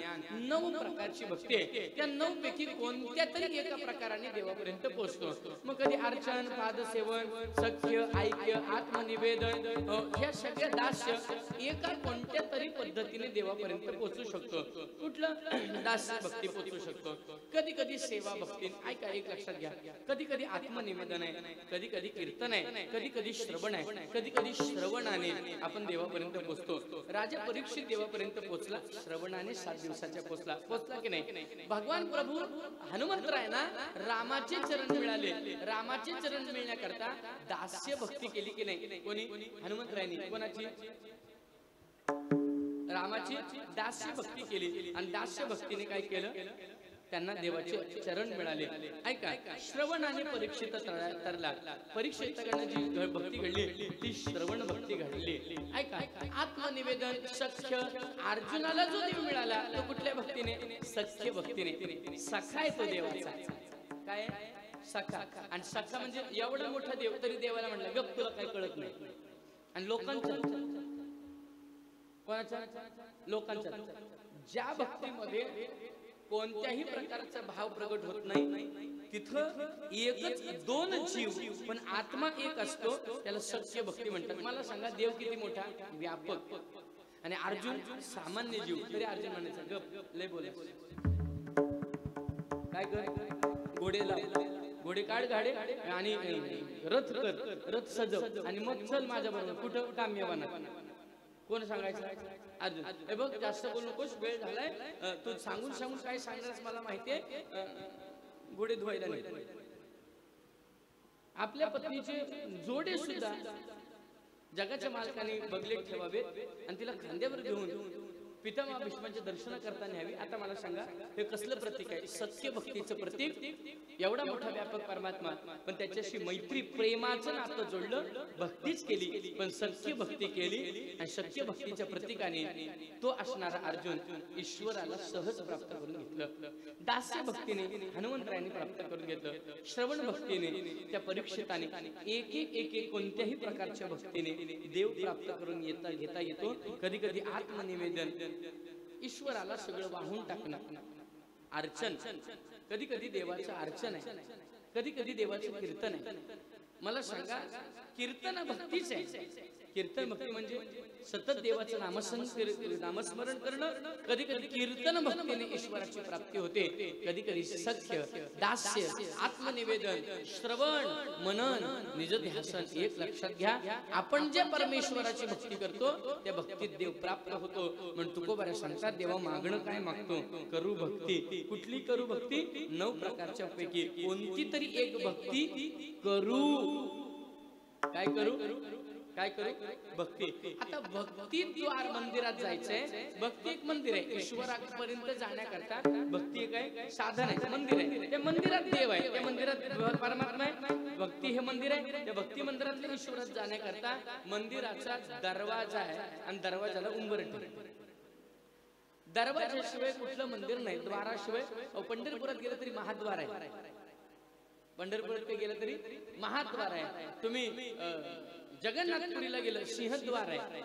9 प्रकारची भक्ती आहे. त्या 9 पैकी कोणत्या तरी एका प्रकाराने देवापर्यंत पोहोचतो. मग कधी अर्चन, पादसेवन, सख्य, ऐक्य, आत्मनिवेदन, ह्या सगळ्या दास्य एका कोणत्या तरी पद्धतीने देवापर्यंत पोहोचू शकतो. कुठलं? दास्य भक्ती पोहोचू शकतो. कधी कधी सेवा भक्ती. ऐका, एक लक्षात घ्या, कधी कधी आत्मनिवेदन आहे, कधी कधी कीर्तन आहे, कधी कधी श्रवण आहे, कधी कधी श्रवणाने आपण देवापर्यंत पोहोचतो. राजा परीक्षित देवापर्यंत पोहोचला, श्रवणाने 7 दिवसाच्या पोहोचला की नाही? भगवान प्रभू हनुमंतरायांना रामाचे चरण मिळाले. रामाचे चरण मिळण्याकरता दास्य भक्ती केली की नाही? कोणी? हनुमंतरायांनी. कोणाची? रामाची दास्य भक्ती केली. आणि दास्य भक्तीने काय केलं? त्यांना देवाचे चरण मिळाले. ऐका, श्रवणाने परीक्षित तरला. परीक्षिताकडनं जी भक्ती घडली ती श्रवण भक्ती घडली. ऐका, आत्मनिवेदन, सख्य, अर्जुनाला जो देव मिळाला तो कुठल्या भक्तीने? सख्य भक्तीने. सखा आहे तो देवाचा. काय? सखा. आणि सखा म्हणजे एवढा मोठा देव तरी देवाला म्हणलं गप, तुला काही कळत नाही. आणि लोकांच्या, कोणाच्या? लोकांच्या. ज्या भक्तीमध्ये कोणत्याही प्रकारचा भाव प्रगट होत नाही तिथं एकच 2 जीव पण आत्मा एक असतो, त्याला सख्य भक्ती म्हणतात. मला सांगा, देव किती मोठा? व्यापक. आणि अर्जुन सामान्य जीव, तरी अर्जुन म्हणायचं गप, लय बोल. काय कर? घोडे लाव, घोडे काढ गाडे आणि रथ कर, रथ सजव आणि मग चल माझ्या बरोबर. कुठं? काम्यवाना. कोण सांगायचं? अर्जुन. हे बघ, जास्त बोलू नकोस, वेळ झालाय. तू सांगून काय सांगणार मला माहितीये. घोडे धुवायला नाही. आपल्या पत्नीचे जोडे सुद्धा जगाच्या मालकाने बगलेत ठेवावे आणि तिला खांद्यावर घेऊन पितामह भीष्मांचे दर्शन करता न्यावी. आता मला सांगा, हे कसलं प्रतीक आहे? सत्य भक्तीचं प्रतीक. एवढा मोठा व्यापक परमात्मा, पण त्याच्याशी मैत्री, प्रेमाचं नातं जोडलं, भक्तीच केली, पण सत्य भक्ती केली. आणि सत्य भक्तीच्या प्रतीकाने तो असणारा अर्जुन ईश्वराला सहज प्राप्त करून घेतलं. दास्य भक्तीने हनुमंतरायांनी प्राप्त करून घेतलं. श्रवण भक्तीने त्या परीक्षिताने एक कोणत्याही प्रकारच्या भक्तीने देव प्राप्त करून घेता येतो. कधी कधी आत्मनिवेदन, ईश्वराला सगळं वाहून टाकणं. अर्चन, कधी कधी देवाचं अर्चन आहे, कधी कधी देवाचं कीर्तन आहे. मला सांगा, कीर्तन भक्तीच आहे. कीर्तन भक्ती म्हणजे सतत देवाचं नामस्मरण करणं. कधी कधी कीर्तन भक्तीने ईश्वराची प्राप्ती होते. कधी कधी सख्य, दास्य, आत्मनिवेदन, श्रवण, मनन, निजध्यासन. एक लक्षात घ्या, आपण जे परमेश्वराची भक्ती करतो त्या भक्तीत देव प्राप्त होतो. म्हणून तुकोबाऱ्या सांगतात, देवा मागणं काय मागतो? करू भक्ती. कुठली करू भक्ती? 9 प्रकारच्या पैकी कोणती तरी एक भक्ती करू. काय करू? काय करू? भक्ती. आता भक्ती द्वार मंदिरात जायचंय. भक्ती एक मंदिर आहे. ईश्वरापर्यंत जाण्याकरता भक्ती एक आहे, साधन आहे, मंदिर आहे. त्या मंदिरात देव आहे, त्या मंदिरात परमात्मा आहे. भक्ती हे मंदिर आहे. त्या भक्ती मंदिरातल्या ईश्वरात जाण्याकरता मंदिराचा दरवाजा आहे आणि दरवाजाला उंबरठा आहे. दरवाजाशिवाय कुठलं मंदिर नाही, द्वाराशिवाय. पंढरपुरात गेलं तरी महाद्वार आहे. पंढरपुरात गेलं तरी महाद्वार आहे. तुम्ही जगन्नाथपुरीला गेलं, सिंहद्वार आहे.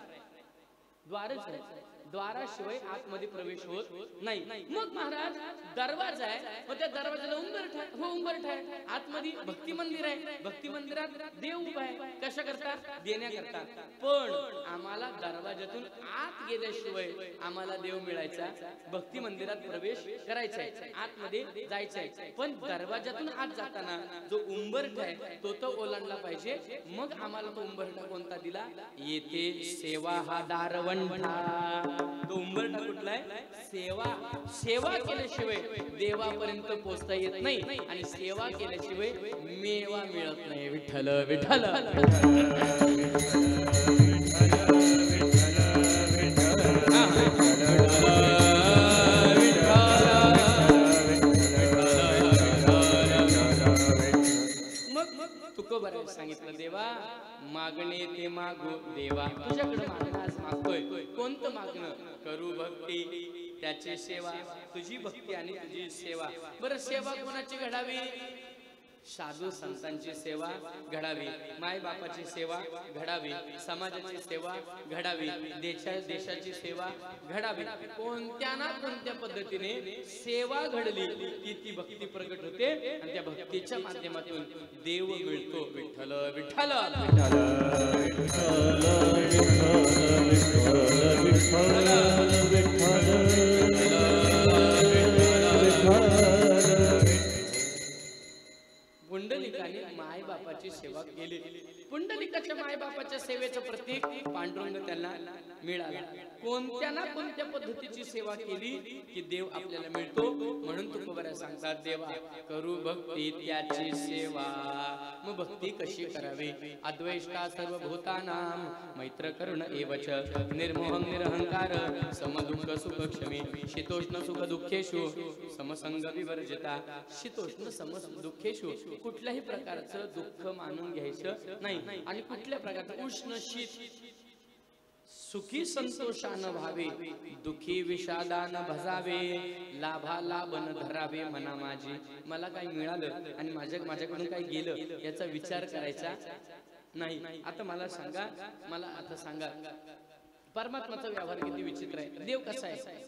द्वारच आहे. द्वाराशिवाय आतमध्ये प्रवेश होत नाही. मग महाराज दरवाजा आहे, मग त्या दरवाजाला उंबरठा आहे. हो, उंबरठा आहे. आतमध्ये भक्ती मंदिर आहे. भक्ती मंदिरात देव उभा आहे. कशा करता? देण्याकरता. पण आम्हाला दरवाजातून आत गेल्याशिवाय आम्हाला देव मिळायचा. भक्ती मंदिरात प्रवेश करायचा आहे, आतमध्ये जायचं आहे. पण दरवाजातून आत जाताना जो उंबरठा आहे तो ओलांडला पाहिजे. मग आम्हाला तो उंबरठा कोणता दिला? येथे सेवा हा दारवंठा. तो उंबरठा कुठला आहे? सेवा. सेवा केल्याशिवाय देवापर्यंत पोहोचता येत नाही आणि सेवा केल्याशिवाय मेवा मिळत नाही. विठ्ठल विठ्ठल. ते मागू देवा, तुझ्याकडे मागणं आज मागतोय. कोणतं मागणं? करू भक्ती त्याची सेवा, तुझी भक्ती आणि तुझी सेवा. बरं सेवा कोणाची घडावी? साधू संतांची सेवा घडावी, माय बापाची सेवा घडावी, समाजाची सेवा घडावी, देशाची सेवा घडावी. कोणत्या ना कोणत्या पद्धतीने सेवा घडली की ती भक्ती प्रगट होते आणि त्या भक्तीच्या माध्यमातून देव मिळतो. विठ्ठल विठ्ठल पुंडलिकाने माय बापाची सेवा केली. पुंडलिकाच्या माय बापाच्या सेवेचं प्रतीक पांडुरंग त्यांना मिळाला. कोणत्या ना कोणत्या पद्धतीची सेवा केली की देव आपल्याला मिळतो. म्हणून तुकोबारा सांगतात, देवा करू भक्ती त्याची सेवा. मग भक्ती कशी करावी? अद्वैष्टा सर्वभूतानां मैत्र करुण एवच, निर्मोहं निरहंकार, समदुःख सुख क्षमी, शीतोष्ण सुख दुःखेषु समसंग विवर्जिता. शीतोष्ण सम दुःखेषु कुठल्याही प्रकारचं दुःख मानून घ्यायचं नाही आणि कुठल्या प्रकारचं उष्ण शीत सुखी संतोषान व्हावे, दुखी विषादान भजावे, लाभा लाभन धरावे मना माझी. मला काही मिळालं आणि माझ्याकडून काही गेलं याचा विचार करायचा नाही. आता मला सांगा परमात्माचा व्यवहार किती विचित्र आहे. देव कसा आहे?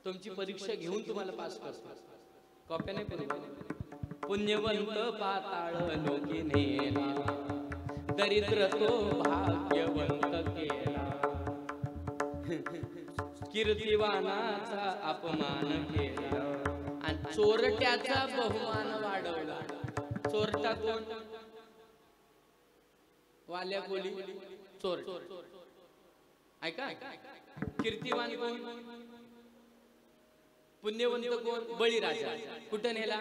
तुमची परीक्षा घेऊन तुम्हाला पास करतो. कॉप्या नाही करू. पुण्यवंत पाताळ लोकी नेला, दरिद्र तो भाग्यवंत केला, कीर्तिवानाचा अपमान केला आणि चोरट्याचा बहुमान वाढवला. चोरटा कोण? वाल्या कोली चोर. ऐका, कीर्तिवान कोण? पुण्यवंत कोण? बळीराजा. कुठं नेला?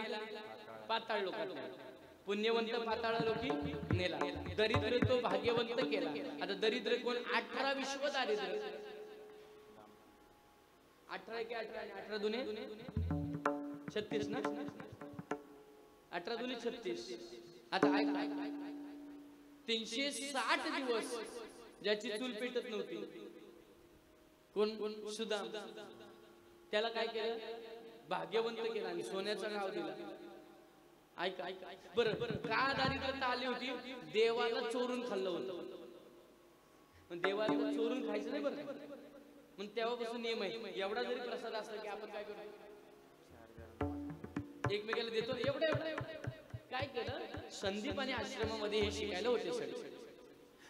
पाताळ लोकात. पुण्यवंत पाताळ लोकी नेला, दरिद्र तो भाग्यवंत केला. आता दरिद्र कोण? 18 विश्व दारिद्र्य. 18 की 18 दुने 36 ना? 18 दुने 36. आता ऐका, 360 दिवस ज्याची चूल पेटत नव्हती कोण? सुदाम. त्याला काय केलं? भाग्यवंत केला आणि सोन्याचं नाव दिलं. ऐका बरं, का दारिद्र्यता आली होती? देवाला चोरून खाल्लं होतं. देवाला चोरून खायचं नाही बरं. मग तेव्हापासून नियम आहे, एवढा जरी प्रसाद असला की आपण काय करतो? एकमेकाला देतो. एवढं काय केलं? संदीप आणि आश्रमामध्ये हे शिकायला होते सगळे.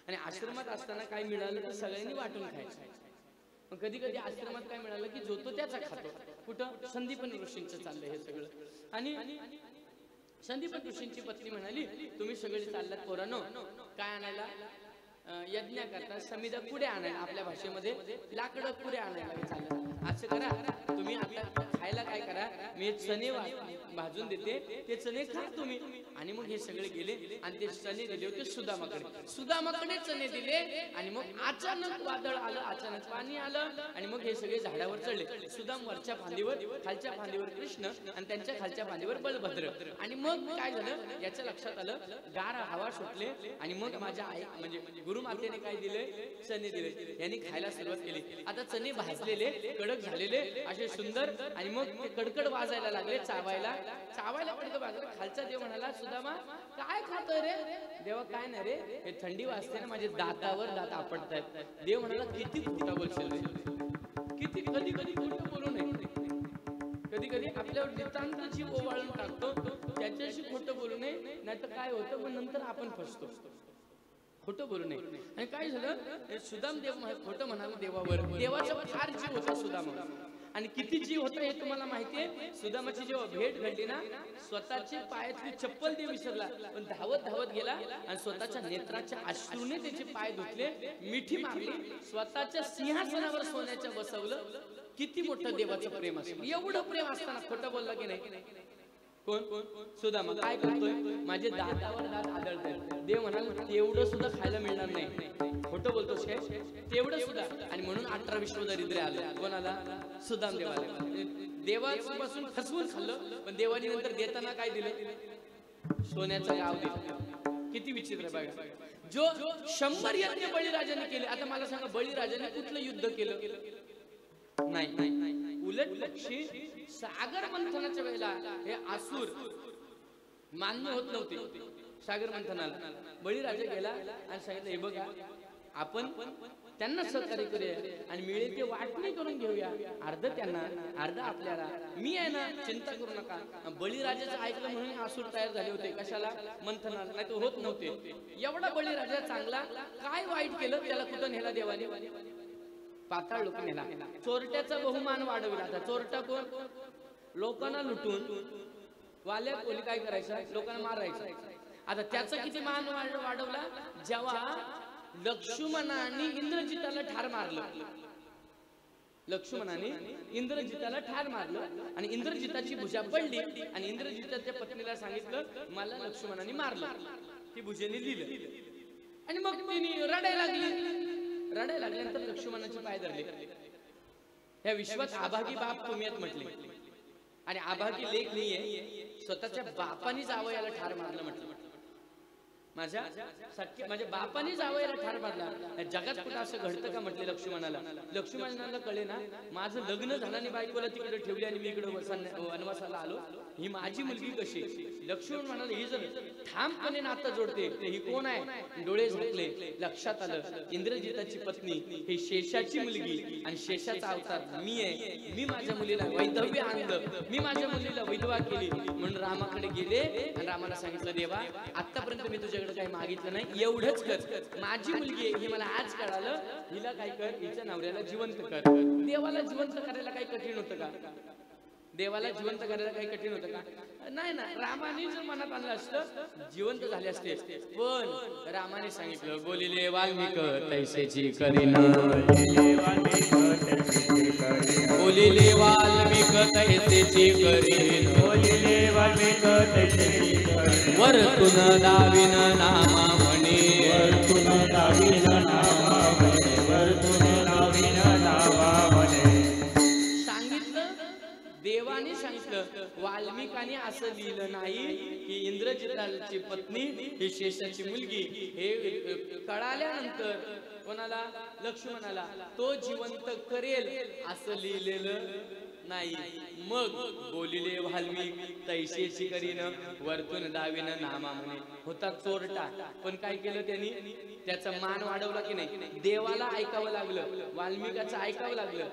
आणि आश्रमात असताना काय मिळालं तर सगळ्यांनी वाटून खायचं. मग कधी कधी आश्रमात काय मिळालं की जो तो त्याचा खातो. कुठं? संदीपन ऋषींचं चाललंय हे सगळं. आणि संदीपन ऋषींची पत्नी म्हणाली, तुम्ही सगळे चाललात पोरांनो काय आणायला? यज्ञ करता समिधा पुढे आणायला. आपल्या भाषेमध्ये लाकडं पुढे आणायला चाललं. असं करा, तुम्ही आता खायला काय करा, मी चणे भाजून देते, ते चणे खा तुम्ही. आणि मग हे सगळे गेले आणि ते चणे दिले होते सुदामाकडे. सुदामाकडे चणे दिले आणि मग अचानक वादळ आलं, अचानक पाणी आलं आणि मग हे सगळे झाडावर चढले. सुदाम वरच्या फांदीवर, खालच्या फांदीवर कृष्ण आणि त्यांच्या खालच्या फांदीवर बलभद्र. आणि मग काय झालं याच्या लक्षात आलं, गार हवा सुटले आणि मग माझ्या आई म्हणजे गुरुमातेने काय दिले? चणे दिले. यांनी खायला सुरुवात केली. आता चणे भाजलेले, कडक झालेले, असे सुंदर. आणि मग ते कडकड वाजायला लागले, चावायला कडकड वाजलं. खालचा देव म्हणाला, सुदामा काय खातोय रे? देवा काय नाही रे, हे थंडी वाजते ना, माझे दातावर दात आपटतायत. देव म्हणाला, किती खोटा बोलशील रे, किती. कधी कधी खोटं बोलू नये. कधी कधी आपल्यावर नितांत जीव ओवाळून टाकतो, त्याच्याशी खोटं बोलू नये. नाही तर काय होतं, पण नंतर आपण फसतो. खोटं बोलू नये. आणि काय झालं, सुदाम देव खोटं म्हणाला देवावर. देवाचा फार जीव होता सुदामा. आणि किती जीव होता हे तुम्हाला माहितीये? सुदामाची जेव्हा भेट घडली ना, स्वतःचे पायातली चप्पल देव विसरला, पण धावत धावत गेला आणि स्वतःच्या नेत्राच्या अश्रूने त्याचे पाय धुतले, मिठी मारली, स्वतःच्या सिंहासनावर सोन्याच्या बसवलं. किती मोठं देवाचं प्रेम असेल. एवढं प्रेम असताना खोटं बोलला की नाही? कोण? सुदामा. काय करतोय? माझे दातावर दात आदळतात. देव म्हणाला, तेवढं सुद्धा खायला मिळणार नाही. खोटं बोलतोस काय? तेवढं सुद्धा. आणि म्हणून 18 विश्व दारिद्र्य आलं. कोणाला? सुदाम देवाला. देवापासून फसवून खाल्लं, पण देवानी नंतर देताना काय दिलं? सोन्याचं गाव दिलं. किती विचित्र बघा. जो 100 यज्ञ बळीराजाने केले. आता मला सांगा बळीराजाने कुठलं युद्ध केलं? नाही. उलट पक्षी सागर मंथनाच्या वेळेला हे आसूर मान्य होत नव्हते. सागर मंथनाला बळीराजा गेला आणि सांगितलं, हे बघा आपण त्यांना सहकार्य करूया आणि मिळेल ते वाटणी करून घेऊया, अर्ध त्यांना अर्ध आपल्याला. मी आहे ना, चिंता करू नका. बळीराजाचं ऐकलं म्हणून आसूर तयार झाले होते. कशाला? मंथनाला. नाही तर होत नव्हते. एवढा बळीराजा चांगला, काय वाईट केलं त्याला कुठं नेला देवाने? पाताळ लोक नेला. चोरट्याचा बहुमान वाढविला. आता चोरटा कोण? लोकांना लुटून वाल्या कोली काय करायचं? लोकांना मारायचं. आता त्याचा किती मान वाढवला? जेव्हा लक्ष्मणाने इंद्रजिताला ठार मारलं. लक्ष्मणाने इंद्रजिताला ठार मारलं आणि इंद्रजिताची भुजा पडली आणि इंद्रजिताच्या पत्नीला सांगितलं, मला लक्ष्मणाने मारलं. ती भुजेने लिहिलं आणि मग तिने रडायला लागली. रडायला लागल्यानंतर लक्ष्मणाचे पाय धरले. या विश्वात आभागी बाप तुम्ही म्हटले आणि आभागी लेख नाहीये. स्वतःच्या बापाने जावयाला ठार मारलं म्हटलं. माझ्या बापाने जावयाला ठार मारला. जगात कुठं असं घडतं का म्हटले लक्ष्मणाला. लक्ष्मणाला कळे ना, माझं लग्न झाल्याने बायकोला तिकडे ठेवली आणि मी इकडे वनवासाला आलो, ही माझी मुलगी कशी? लक्ष्मण म्हणाले, ही जर ठामपणे नातं जोडते तर ही कोण आहे? डोळे झाकले. लक्षात आलं, इंद्रजिताची पत्नी ही शेषाची मुलगी आणि शेषाचा अवतार मी आहे. मी माझ्या मुलीला वैधव्य आणलं, मी माझ्या मुलीला विधवा केली. म्हणून रामाकडे गेले आणि रामाला सांगितलं, देवा आतापर्यंत मी तुझ्याकडे काही मागितलं नाही, एवढंच कर. माझी मुलगी आहे हे मला आज कळालं, हिला काय कर, हिच्या नवऱ्याला जिवंत कर. देवाला जिवंत करायला काही कठीण होतं का? देवाला जिवंत करायला काही कठीण होतं का? नाही ना. रामाने जर मनात आणलं असतं जिवंत झाले असते. पण रामाने सांगितलं, बोलिले वाल्मिक तैसेची करीन, बोलिले वाल्मिक तैसेची करीन, बोलिले वाल्मिक तैसेची करीन, वरतून दाविन नामा म्हणे, वरतून दाविन नामा म्हणे, वरतून दाविन नामा म्हणे. देवाने सांगितलं, वाल्मिकाने असं लिहिलं नाही की इंद्रजिताची पत्नी ही शेषाची मुलगी. हे कळाल्यानंतर कोणाला? लक्ष्मणाला. तो जिवंत करेल असं लिहिलेलं नाही. मग बोलिले वाल्मिक तैसेची करीन, वरतून दाविन नामा म्हणे. होता चोरटा, पण काय केलं त्यांनी? त्याचा मान वाढवला की नाही? देवाला ऐकावं लागलं, वाल्मिकाचं ऐकावं लागलं.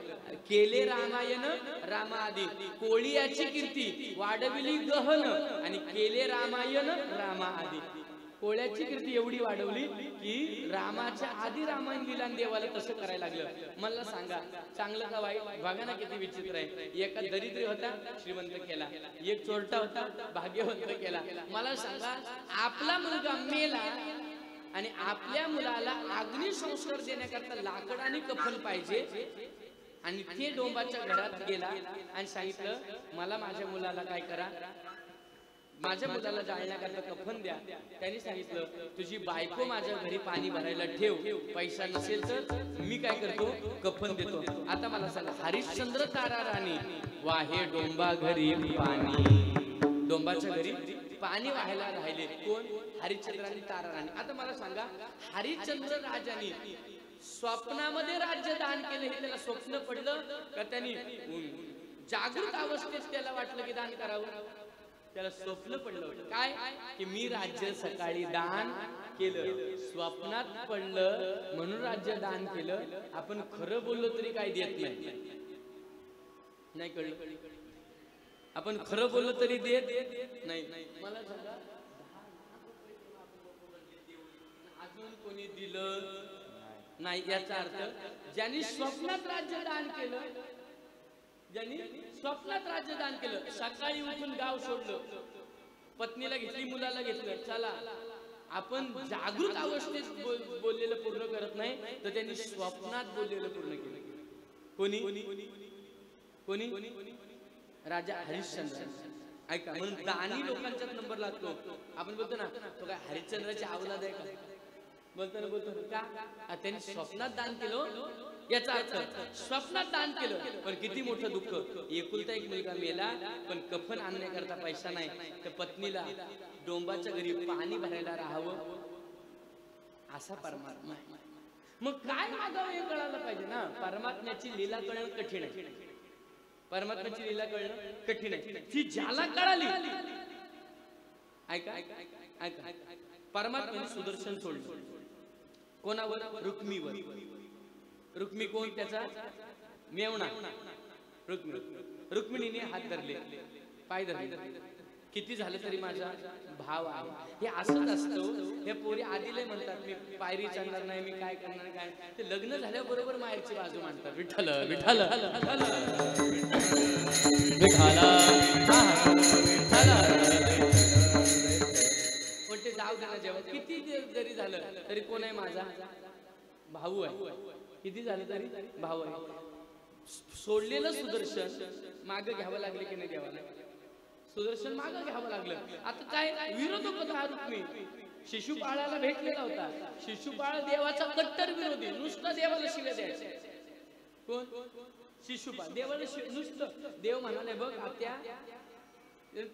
केले रामायण रामाआदी, कोळियाची कीर्ती वाढविली गहन आणि केले रामायण रामाआदी. कोळ्याची कीर्ती एवढी वाढवली की रामाच्या आधी रामायण लिहिलं आणि देवाला तसं करायला लागलं. मला सांगा, चांगलं का वाईट? बघा ना किती विचित्र आहे. एका दरिद्री होता, श्रीमंत केला. एक चोरटा होता, भाग्यवंत केला. मला सांगा, आपला मुलगा मेला आणि आपल्या मुलाला अग्निसंस्कार देण्याकरता लाकड आणि कफन पाहिजे आणि ते डोंबाच्या घरात गेला आणि सांगितलं, मला माझ्या मुलाला काय करा, माझ्या मुलाला जाळण्याकरता कफन द्या. त्यांनी सांगितलं, तुझी बायको माझ्या घरी पाणी भरायला ठेव, पैसा नसेल तर मी काय करतो, कफन देतो. आता मला सांगा, हरिश्चंद्र तारा राणी वाहे डोंबा घरी पाणी, डोंबाच्या घरी पाणी वाहायला राहिले कोण? हरिश्चंद्र आणि तारा राणी. आता मला सांगा, हरिश्चंद्र राजांनी स्वप्नामध्ये राज्य दान केलं हे त्याला स्वप्न पडलं का? त्यांनी जागृत अवस्थेत त्याला वाटलं की दान करावं? त्याला स्वप्न पडलं काय की मी राज्य सकाळी दान केलं, स्वप्नात पडलं म्हणून राज्य दान केलं. आपण खरं बोललो तरी काय देत नाही कळलं? आपण खरं बोललो तरी देत नाही. मला सांगा, अजून कोणी दिलं नाही? याचा अर्थ ज्यांनी स्वप्नात राज्य दान केलं, ज्यांनी स्वप्नात राज्य दान केलं, सकाळी उठून गाव सोडलं, पत्नीला घेतली, मुलाला घेतलं, चला आपण जागृत अवस्थेत बोललेलं पूर्ण करत नाही, तर त्यांनी स्वप्नात बोललेलं पूर्ण केलं. कोणी कोणी? राजा हरिश्चंद्र. ऐका, म्हणून दानी लोकांच्याच नंबर लागतो. आपण बोलतो ना, तो काय हरिश्चंद्राची अवलाद आहे का? बोलतो का? त्यांनी स्वप्नात दान केलं. याचा अर्थ स्वप्नात दान केलं, पण किती मोठं दुःख. एकुलता एक मुलगा मेला, पण कफन आणण्याकरता पैसा नाही, तर पत्नीला डोंबाच्या घरी पाणी भरायला राहावं. असा परमात्मा आहे. मग काय मागावं हे कळायला पाहिजे ना. परमात्म्याची लीला कळणं कठीण आहे. परमात्म्याची लीला कळणं कठीण आहे. ती ज्याला कळाली, ऐका ऐका, परमात्म्याने सुदर्शन सोडलं कोणावर? रुक्मीवर. रुक्मी कोण? त्याचा मेवणा रुक्मिणीने हात धरले, पाय धरले. किती झालं तरी माझा भाव आहे. हे असंच असतं. हे पोरी आधीले म्हणतात मी पायरी चढणार नाही, मी काय करणार काय. ते लग्न झाल्याबरोबर माहेरची बाजू मांडतात. विठ्ठल विठ्ठल पण ते जाऊ द्या जेव्हा किती जरी झालं तरी कोण आहे? माझा भाऊ आहे. किती झालं तरी भाऊ आहे. सोडलेलं सुदर्शन मागे घ्यावं लागले की नाही घ्यावं लागलं? सुदर्शन मागे घ्यावं लागलं. आता काय विरोध होता हा रुक्मी. शिशुपाळाला भेटलेला होता. शिशुपाळ देवाचा कट्टर विरोधी. नुसतं देवाला शिव्या द्यायचे. कोण? शिशुपाळ. देवाला नुसतं. देव म्हणाले बघ आत्या,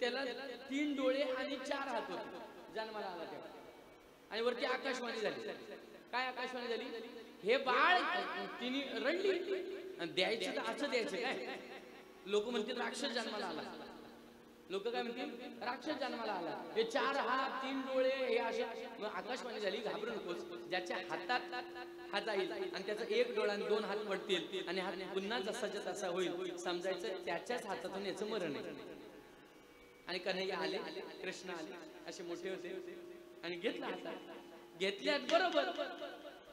त्याला 3 डोळे आणि 4 हात होते जन्माला आला तेव्हा. आणि वरती आकाशवाणी झाली. काय आकाशवाणी झाली? हे बाळ तिने रडली. द्यायचं तर असं द्यायचं काय? लोक म्हणतील राक्षस जन्माला आला. लोक काय म्हणतील? राक्षस जन्माला आला. हे 4 हात 3 डोळे हे असे. मग आकाशवाणी झाली, घाबरू नकोस. ज्याच्या हातात हात जाईल आणि त्याचा 1 डोळा आणि 2 हात पडतील आणि हात पुन्हा जसाच्या तसा होईल, समजायचं त्याच्याच हातातून याचं मरण आहे. आणि कन्हैया आले, कृष्ण आले, असे मोठे होते आणि घेतला हातात. घेतल्यात बरोबर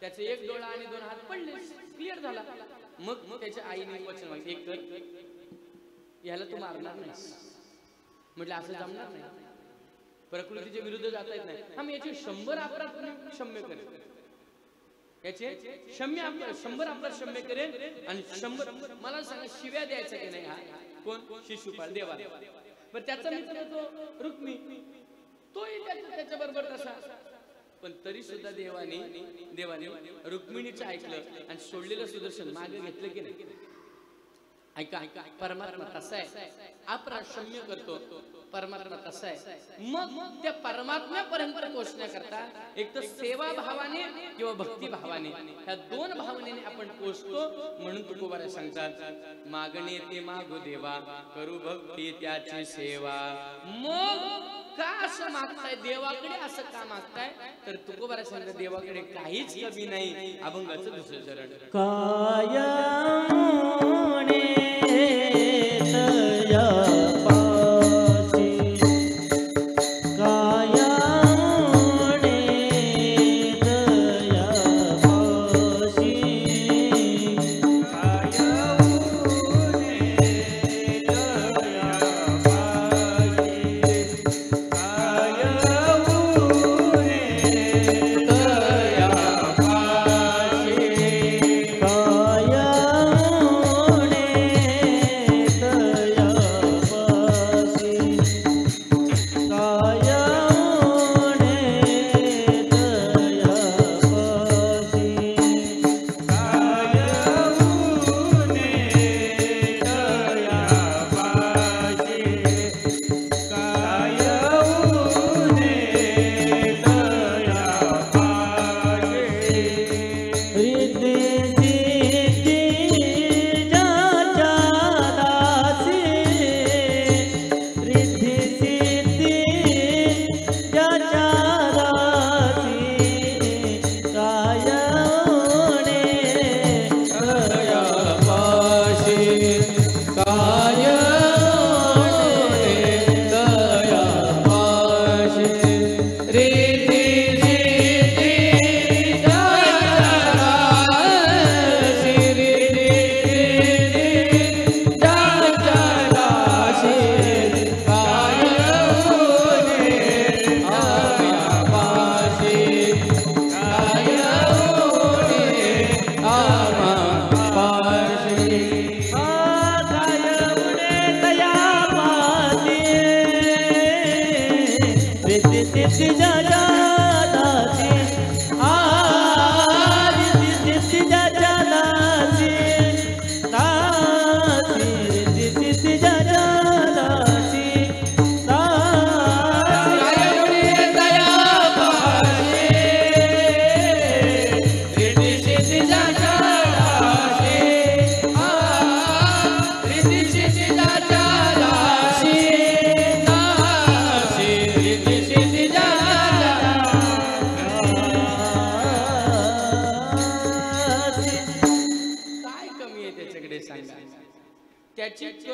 त्याचे 1 डोळा आणि 2 हात पडले. क्लिअर झाला. मग त्याच्या आईने वचन मागितले, एक कर, याला तू मारणार नाहीस. म्हटलं असं जमणार नाही. प्रकृतीच्या विरुद्ध जाता येत नाही. हा, मी याचे 100 अपराध क्षम्य करेन. याचे 100 अपराध क्षम्य करेन. आणि 100 मला सांगा शिव्या द्यायचा की नाही? हा कोण? शिशुपाळ देवा. पण त्याचा मित्र तो रुक्मी, तोही त्याच्या बरोबर तसा. पण तरी सुद्धा देवाने रुक्मिणीचं ऐकलं आणि सोडलेलं सुदर्शन मागे घेतलं की नाही? ऐका, परमात्मा तसा आहे. अपराध क्षम्य करतो. परमात्मा तसा आहे. मग त्या परमात्म्यापर्यंत पोहोचण्याकरता एक तर सेवा भावाने किंवा भक्ती भावाने, ह्या 2 भावनेने आपण पोहोचतो. म्हणून तुकोबारा सांगतात, मागणे ते मागो देवा, करू भक्ती त्याची सेवा. मग का असं मागताय देवाकडे? असं का मागताय? तर तुकोबारा सांगतात, देवाकडे काहीच कमी नाही. अभंगाचं 2रं चरण. काय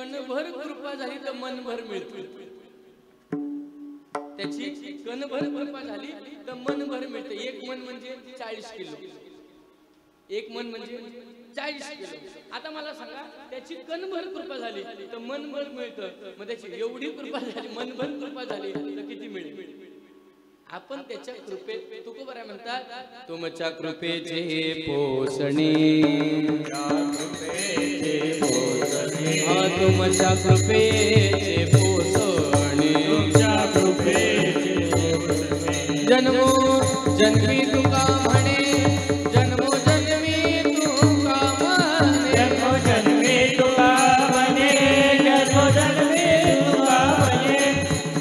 कणभर कृपा झाली तर मनभर मिळते. त्याची कणभर कृपा झाली तर मनभर मिळते. एक मन म्हणजे 40 किलो. एक मन म्हणजे 40 किलो. आता मला सांगा त्याची कणभर कृपा झाली तर मनभर मिळतं. मग त्याची एवढी कृपा झाली मनभर कृपा झाली तर किती मिळेल? आपण त्याच्या कृपेत तुकोबरा म्हणतात तुमच्या कृपेचे पोषणे तुमच्या कृपेचे पोषणे जन्मो जन्मी तुका म्हणे जन्मो जन्मी तुका म्हणे जन्मो जन्मी तुका म्हणे जन्मो जन्मी तुका म्हणे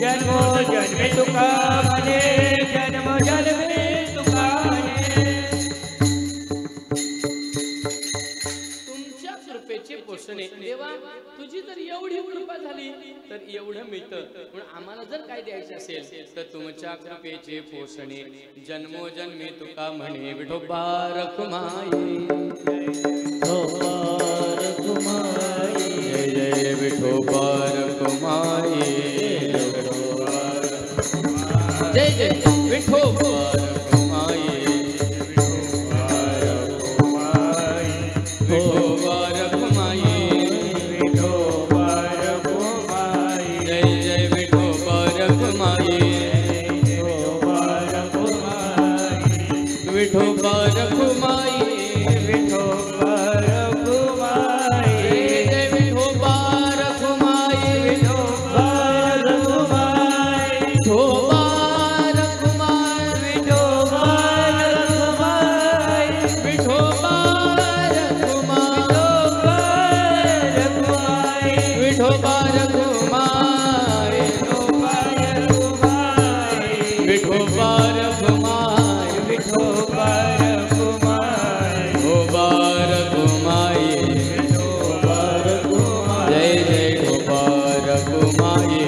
जन्मो जन्मी तुका म्हणे जन्मो जन्मी तुका म्हणे. तुमच्या कृपेचे पोषणे देवा तुझी जर एवढी कृपा झाली तर एवढं मिळतं. पण आम्हाला जर काय द्यायचं असेल तर तुमच्या कृपेचे पोषणे जन्मोजन्मी तुका म्हणे विठोबा रखुमाई जय जय विठोबा रखुमाई जय जय विठोबा रखुमाई विठोबा रखुमाई विठोबा रखुमाई विठोबा रखुमाई जय विठोबा रखुमाई विठोबा रखुमाई विठोबा रखुमाई विठोबा रखुमाई विठोबा रखुमाई विठोबा विठोबा रखुमाई रखुमाई विठोबा विठोबा रखुमाई रखुमाई विठोबा रखुमाई विठोबा रखुमाई विठोबा रखुमाई जय जय विठोबा रखुमाई जय जय विठोबा रखुमाई विठोबा रखुमाई जय जय विठोबा रखुमाई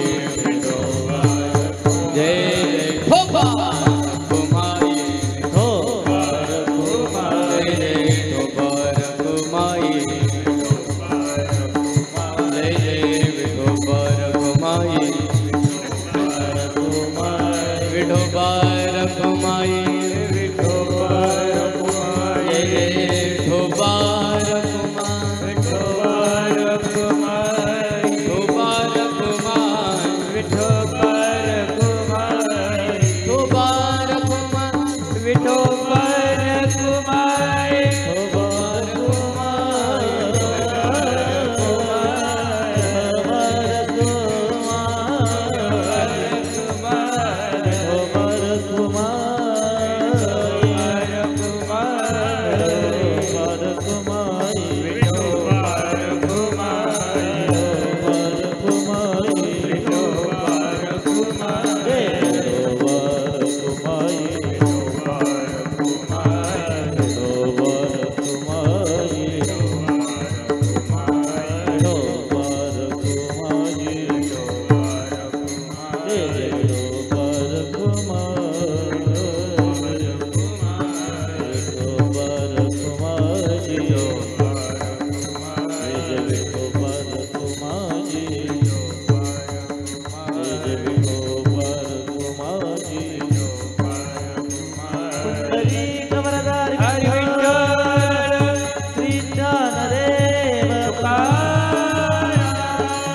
जय जय विठोबा रखुमाई विठोबा रखुमाई विठोबा रखुमाई जय जय विठोबा रखुमाई विठोबा रखुमाई विठोबा रखुमाई विठोबा रखुमाई विठोबा रखुमाई विठोबा रखुमाई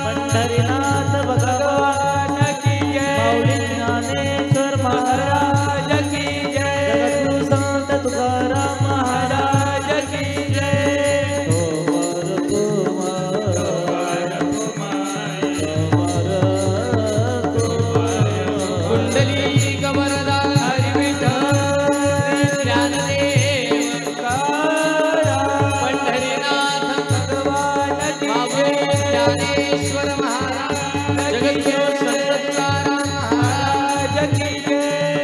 पंढरीनाथ भगवान की जय माऊली ज्ञानेश्वर महाराज की जय जगद्गुरु संत तुकाराम महाराज की जय कुंडली कमरदार हरी विठ्ठल ज्ञानदेव पंढरीनाथ भगवान की बाबू ज्ञानेश्वर महाराज जगद्गुरु संत तुकाराम महाराज की जय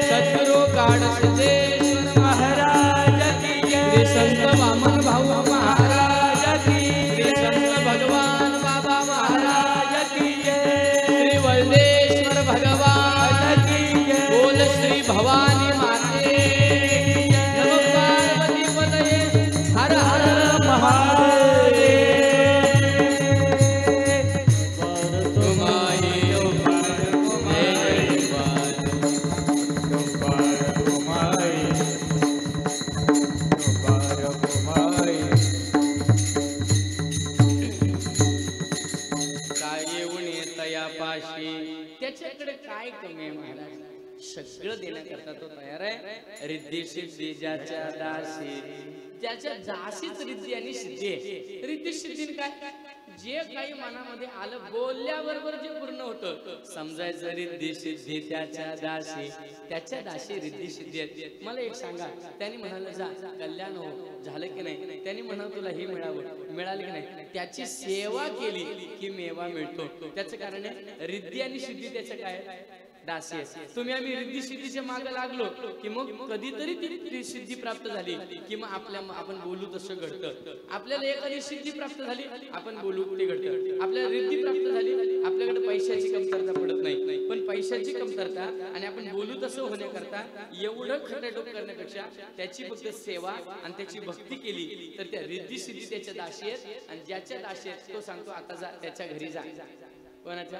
सद्गुरु काळसिद्धेश्वर महाराज की श्री जय संत वामन भाऊ महाराज की श्री संत भगवान बाबा महाराज की जय श्री वल्देश्वर भगवान की जय बोल श्री भवानी माते नमो पार्वती पतये हर हर महादेव गुणे तयापाशी. त्याच्याकडे काय कमी आहे महाराज? सगळं देण्याकरता तो तयार आहे. रिद्धी सिद्धी ज्याच्या दासी, ज्याच्या दासीच रिद्धी आणि सिद्धी आहे. रिद्धी सिद्धी काय? जे काही मनामध्ये आलं बोलल्याबरोबर जे पूर्ण होतं समजायचं रिद्धी सिद्धी त्याच्या दासी, त्याच्या दासी रिद्धी सिद्धी आहेत. मला एक सांगा, त्यांनी म्हणाले जा कल्याण हो, झालं की नाही? त्यांनी म्हणाल तुला हे मिळावं, मिळालं की नाही? त्याची सेवा केली की मेवा मिळतो. त्याचं कारण आहे रिद्धी आणि सिद्धी त्याच्या काय दासी आहे. तुम्ही आम्ही रिद्धी सिद्धीच्या मागे लागलो की मग कधीतरी ती सिद्धी प्राप्त झाली की मग आपण बोलू तसं घडतं. आपल्याला एखादी सिद्धी प्राप्त झाली आपण बोलू ते घडतं. आपल्याला रिद्धी प्राप्त झाली, आपल्याकडे पैशाची कमतरता पडत नाही, पण पैशाची कमतरता आणि आपण बोलू तसं होण्याकरता एवढं खटाटोप करण्यापेक्षा त्याची फक्त सेवा आणि त्याची भक्ती केली तर त्या रिद्धी सिद्धी त्याच्या दासी आहेत. आणि ज्याच्या दासी आहेत तो सांगतो आता जा त्याच्या घरी जा. कोणाच्या?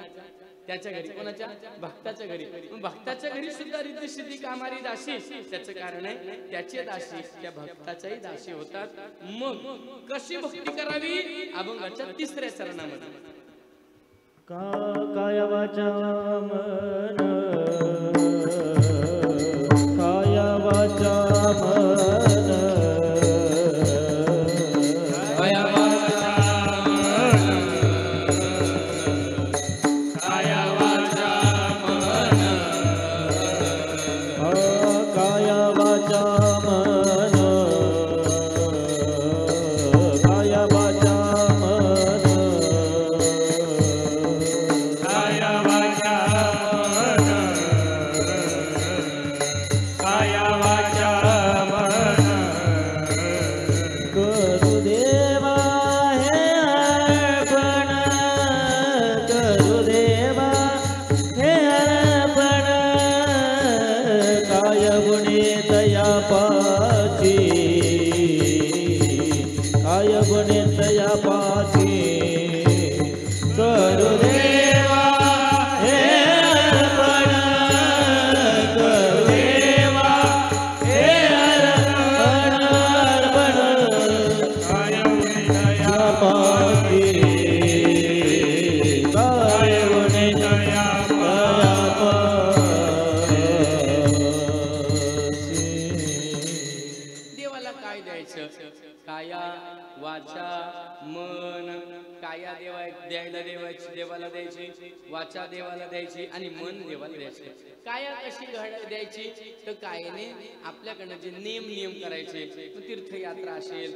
त्याच्या घरी. कोणाच्या? भक्ताच्या घरी. भक्ताच्या घरी सुद्धा रिद्धी सिद्धी कामारी दासी. त्याचं कारण आहे त्याचे दासी त्या भक्ताच्याही दासी होतात. मग कशी भक्ती करावी? अभंगाच्या 3ऱ्या चरणामध्ये काय वाचा मन, काय वाचा मन, काय वाचा वाचा देवाला द्यायची आणि मन देवाला द्यायचे. काया कशी द्यायची? तर कायाने आपल्याकडनं जे नियम करायचे, तीर्थयात्रा असेल,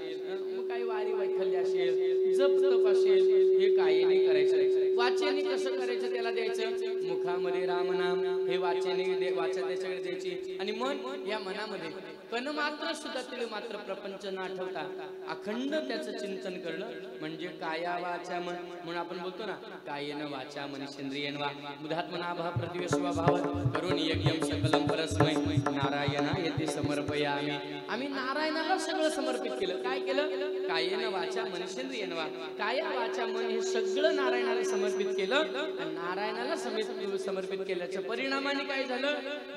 मग काही वारी वैखल्य असेल, जप तप असेल, हे कायाने करायचं. वाचेने कसं करायचं? त्याला द्यायचं मुखामध्ये रामनाम, हे वाचेने वाचा त्याच्याकडे द्यायची. आणि मन, या मनामध्ये कण मात्र सुद्धा तिला मात्र प्रपंच न आठवता अखंड त्याचं चिंतन करणं म्हणजे काया वाचा मन. म्हणून आपण बोलतो ना कायेन वाचा मनीषेंद्रियेन वा बुधात्मनाभा प्रतिवेशभाव करुणी यज्ञम सकलम परस्मै नारायणा येते समर्पयामि. आम्ही नारायणाला सगळं समर्पित केलं. काय केलं? कायेन वाचा मनीषेंद्रियेन वा, काया वाचा मन हे सगळं नारायणाला समर्पित केलं. आणि नारायणाला समर्पित केल्याच्या परिणामाने काय झालं?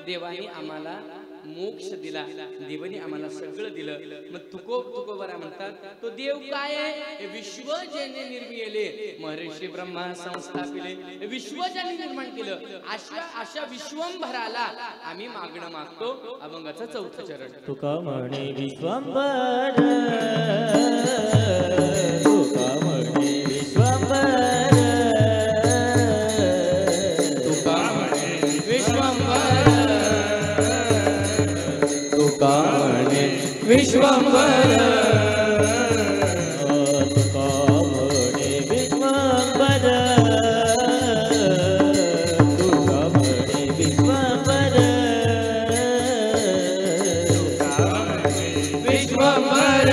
देवाने आम्हाला मोक्ष दिला, देवाने आम्हाला सगळं दिलं. मग तुकोबरा म्हणतात तो देव काय आहे? विश्व ज्याने निर्मिले, महर्षी ब्रह्मा संस्थापिले, विश्व ज्याने निर्माण केलं, अशा विश्वंभराला आम्ही मागणं मागतो. अभंगाचं 4थं चरण. तुका म्हणे विश्वंभर, तुका म्हणे विश्वंभर, तुका म्हणे विश्वंभर, तुका म्हणे विश्वंभर, तुका म्हणे विश्वंभर, तुका म्हणे विश्वंभर, विश्वंभर,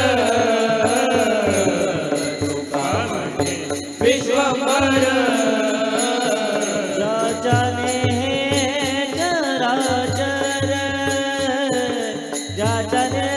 तुका म्हणे विश्वंभर. राजाने हे चराचर, राजाने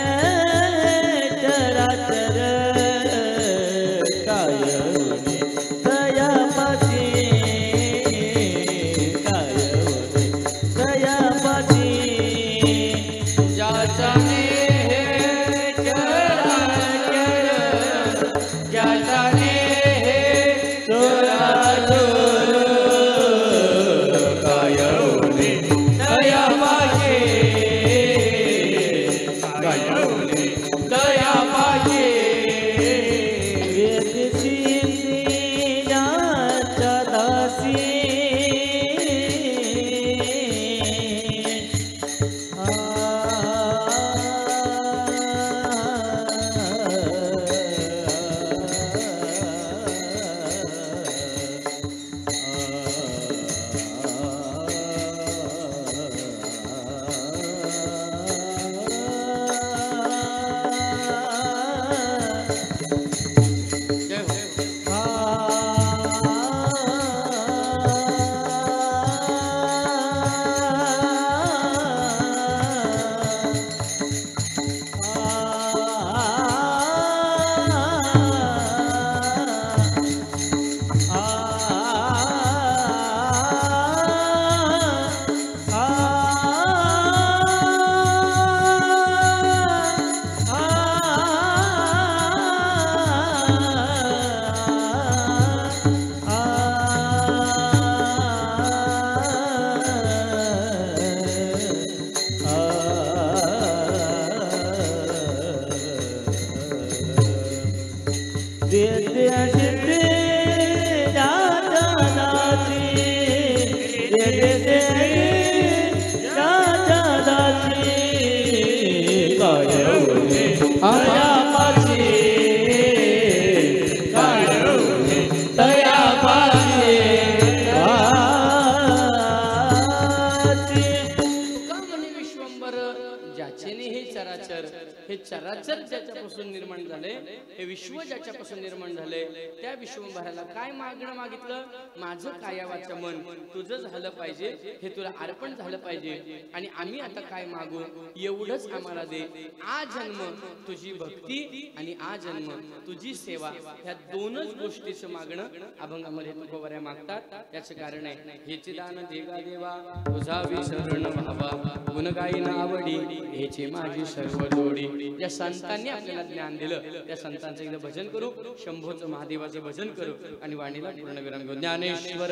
चराचर ज्याच्यापासून निर्माण झाले, हे विश्व ज्याच्यापासून निर्माण झाले, त्या विश्वभराला काय मागणं मागितलं? माझं कायावाचं मन तुझं झालं पाहिजे, हे तुला अर्पण झालं पाहिजे, आणि आम्ही आता काय मागू एवढंच आम्हाला दे. आ जन्म तुझी भक्ती आणि आ जन्म तुझी सेवा, ह्या दोनच गोष्टीचं मागणं अभंगामध्ये तुकोबऱ्या मागतात. त्याचं कारण आहे, हेचे दान देगा देवा तुझा विसरण व्हावा, गुण गाईन आवडी हेचे माझी सर्व जोडी. ज्या संतांनी आपल्याला ज्ञान दिलं त्या संतांचं एकदा भजन करू, शंभोचं महादेवाचं भजन करू आणि वाणीला पूर्णविराम घेऊ. ज्ञानेश्वर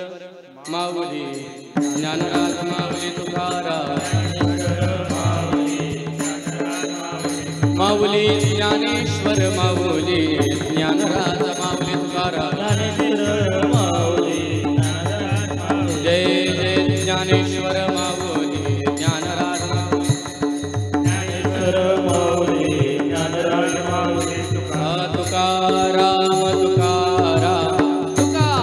माऊली ज्ञानराज माऊली तुकाराम, माऊली ज्ञानेश्वर माऊली ज्ञानराज माऊली तुकाराम, जय जय ज्ञानेश्वर माऊली ज्ञानराज तुकाराम, तुकाराम तुकाराम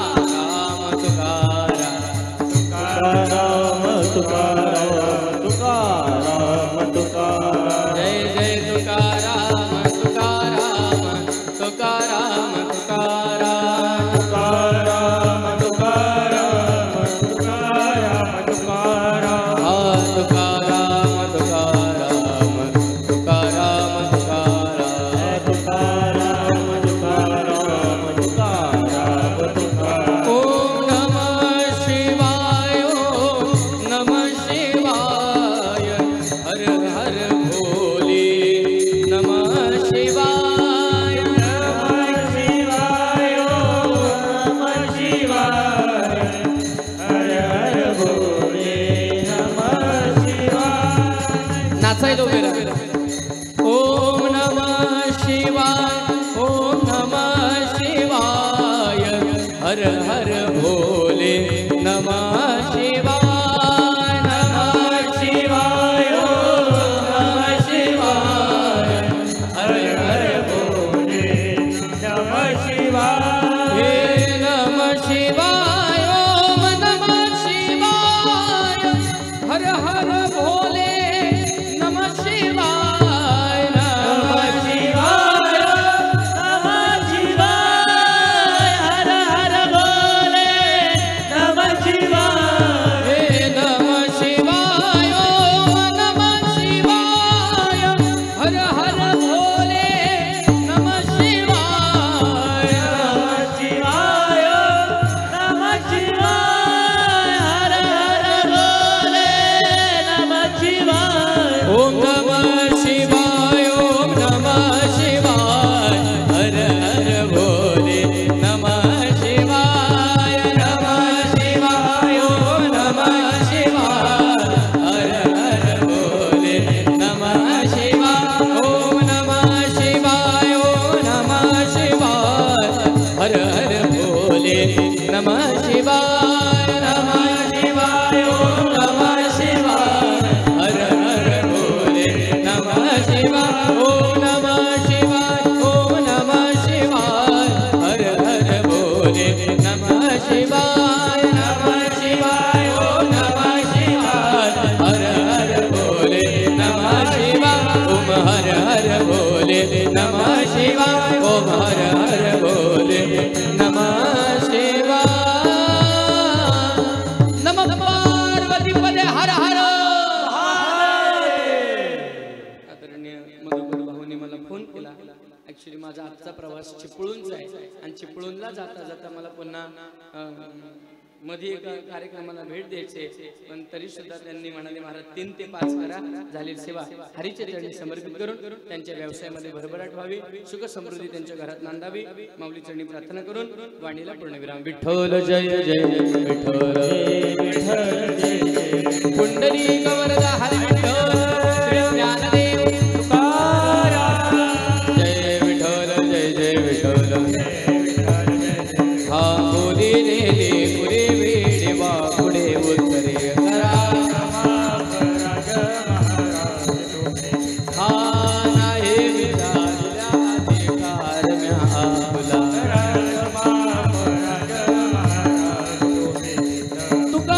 तुकाराम, जय जय तुकाराम तुकाराम तुकाराम ओम नमः शिवाय, ओम नमः शिवाय, हर हर भोले नमः शिवाय, नमः शिवाय, ओम नमः शिवाय, हर हर भोले नमः शिवाय, हे नमः शिवाय, ओम नमः शिवाय, हर हर भोले माझा आजचा प्रवास चिपळूणचा आहे आणि चिपळूणला जाता जाता मला पुन्हा मध्ये एका कार्यक्रमाला भेट द्यायचे, पण तरी सुद्धा त्यांनी म्हणाले महाराज 3 ते 5 करा, झाली सेवा हरीच्या चरणी समर्पित करून त्यांच्या व्यवसायामध्ये भरभराट व्हावी, सुख समृद्धी त्यांच्या घरात नांदावी, माऊली चरणी प्रार्थना करून वाणीला पूर्णविराम. विठ्ठल जय जय विठ्ठल, पुंडलिक वरदा हरी विठ्ठल, श्री ज्ञानदेव तुकाराम, जय विठ्ठल जय जय विठ्ठल. हा बोली नेली पुरे वेडे वा पुढे उत्तरे करा, हा नाही विचारल्या अधिकार म्या आपला, तुका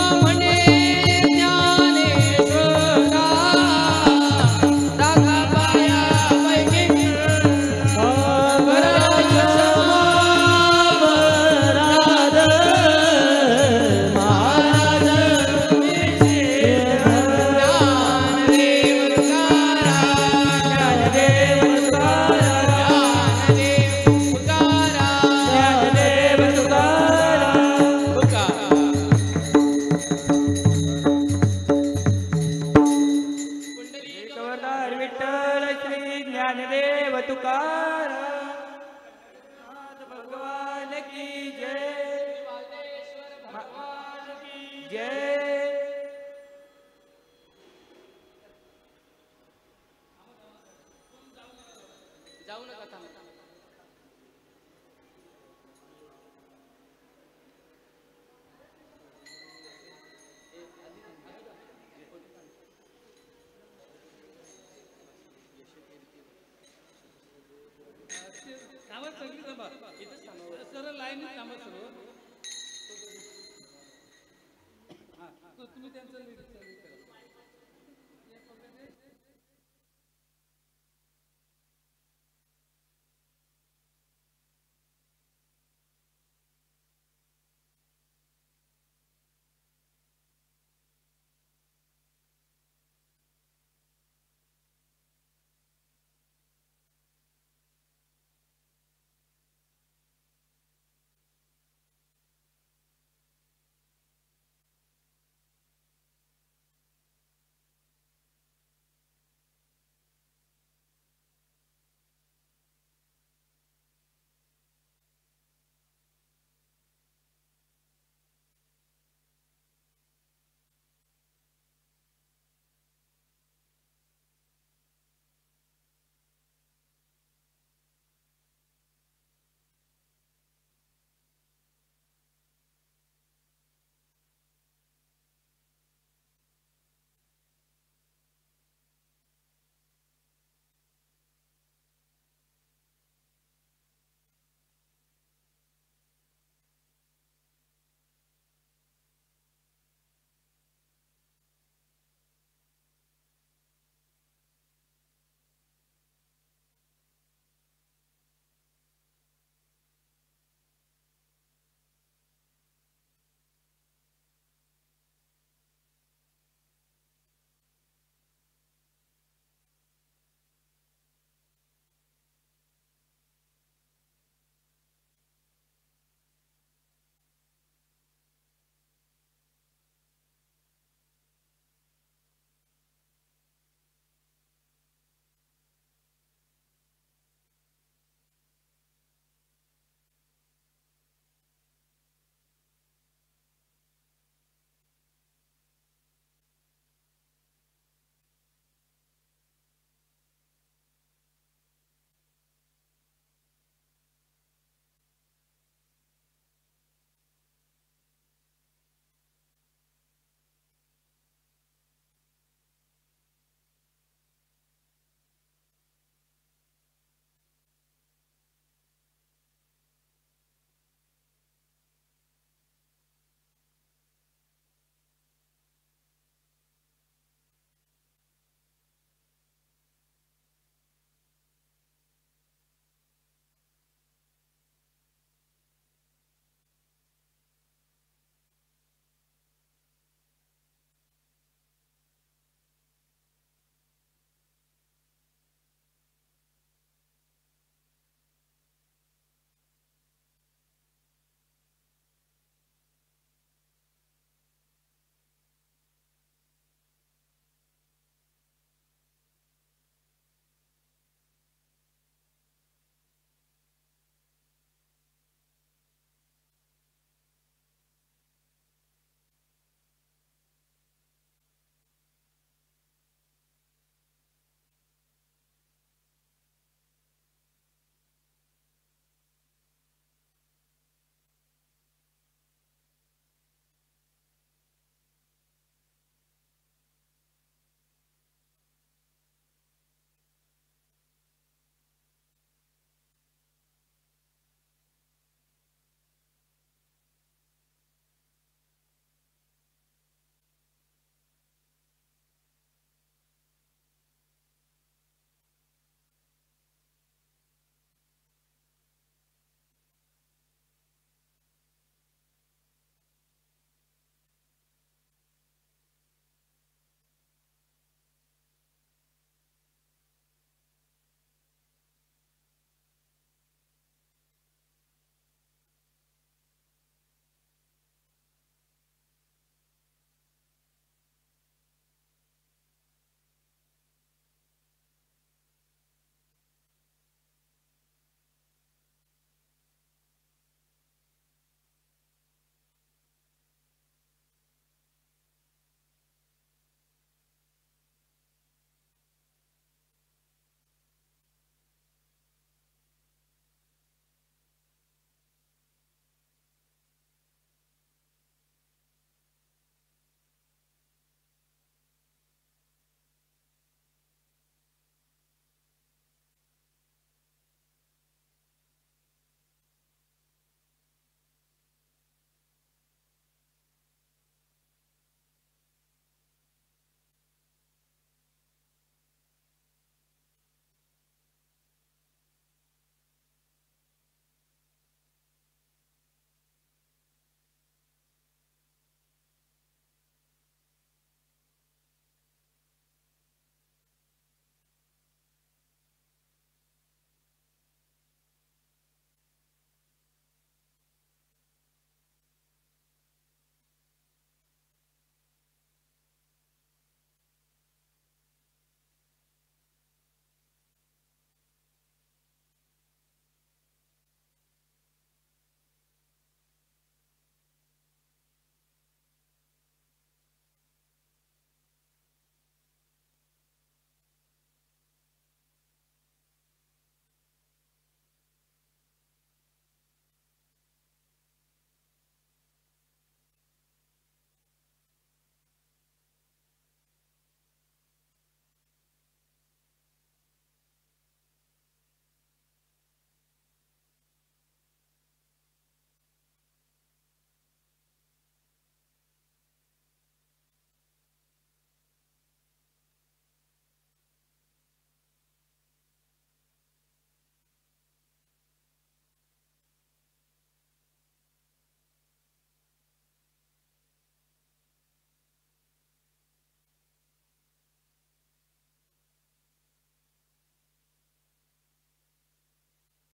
जाऊ नका थांबा. थांबा सगळी थांबा इथंच थांबा. सरळ लाईन थांबा सर्व. तुम्ही त्यांचं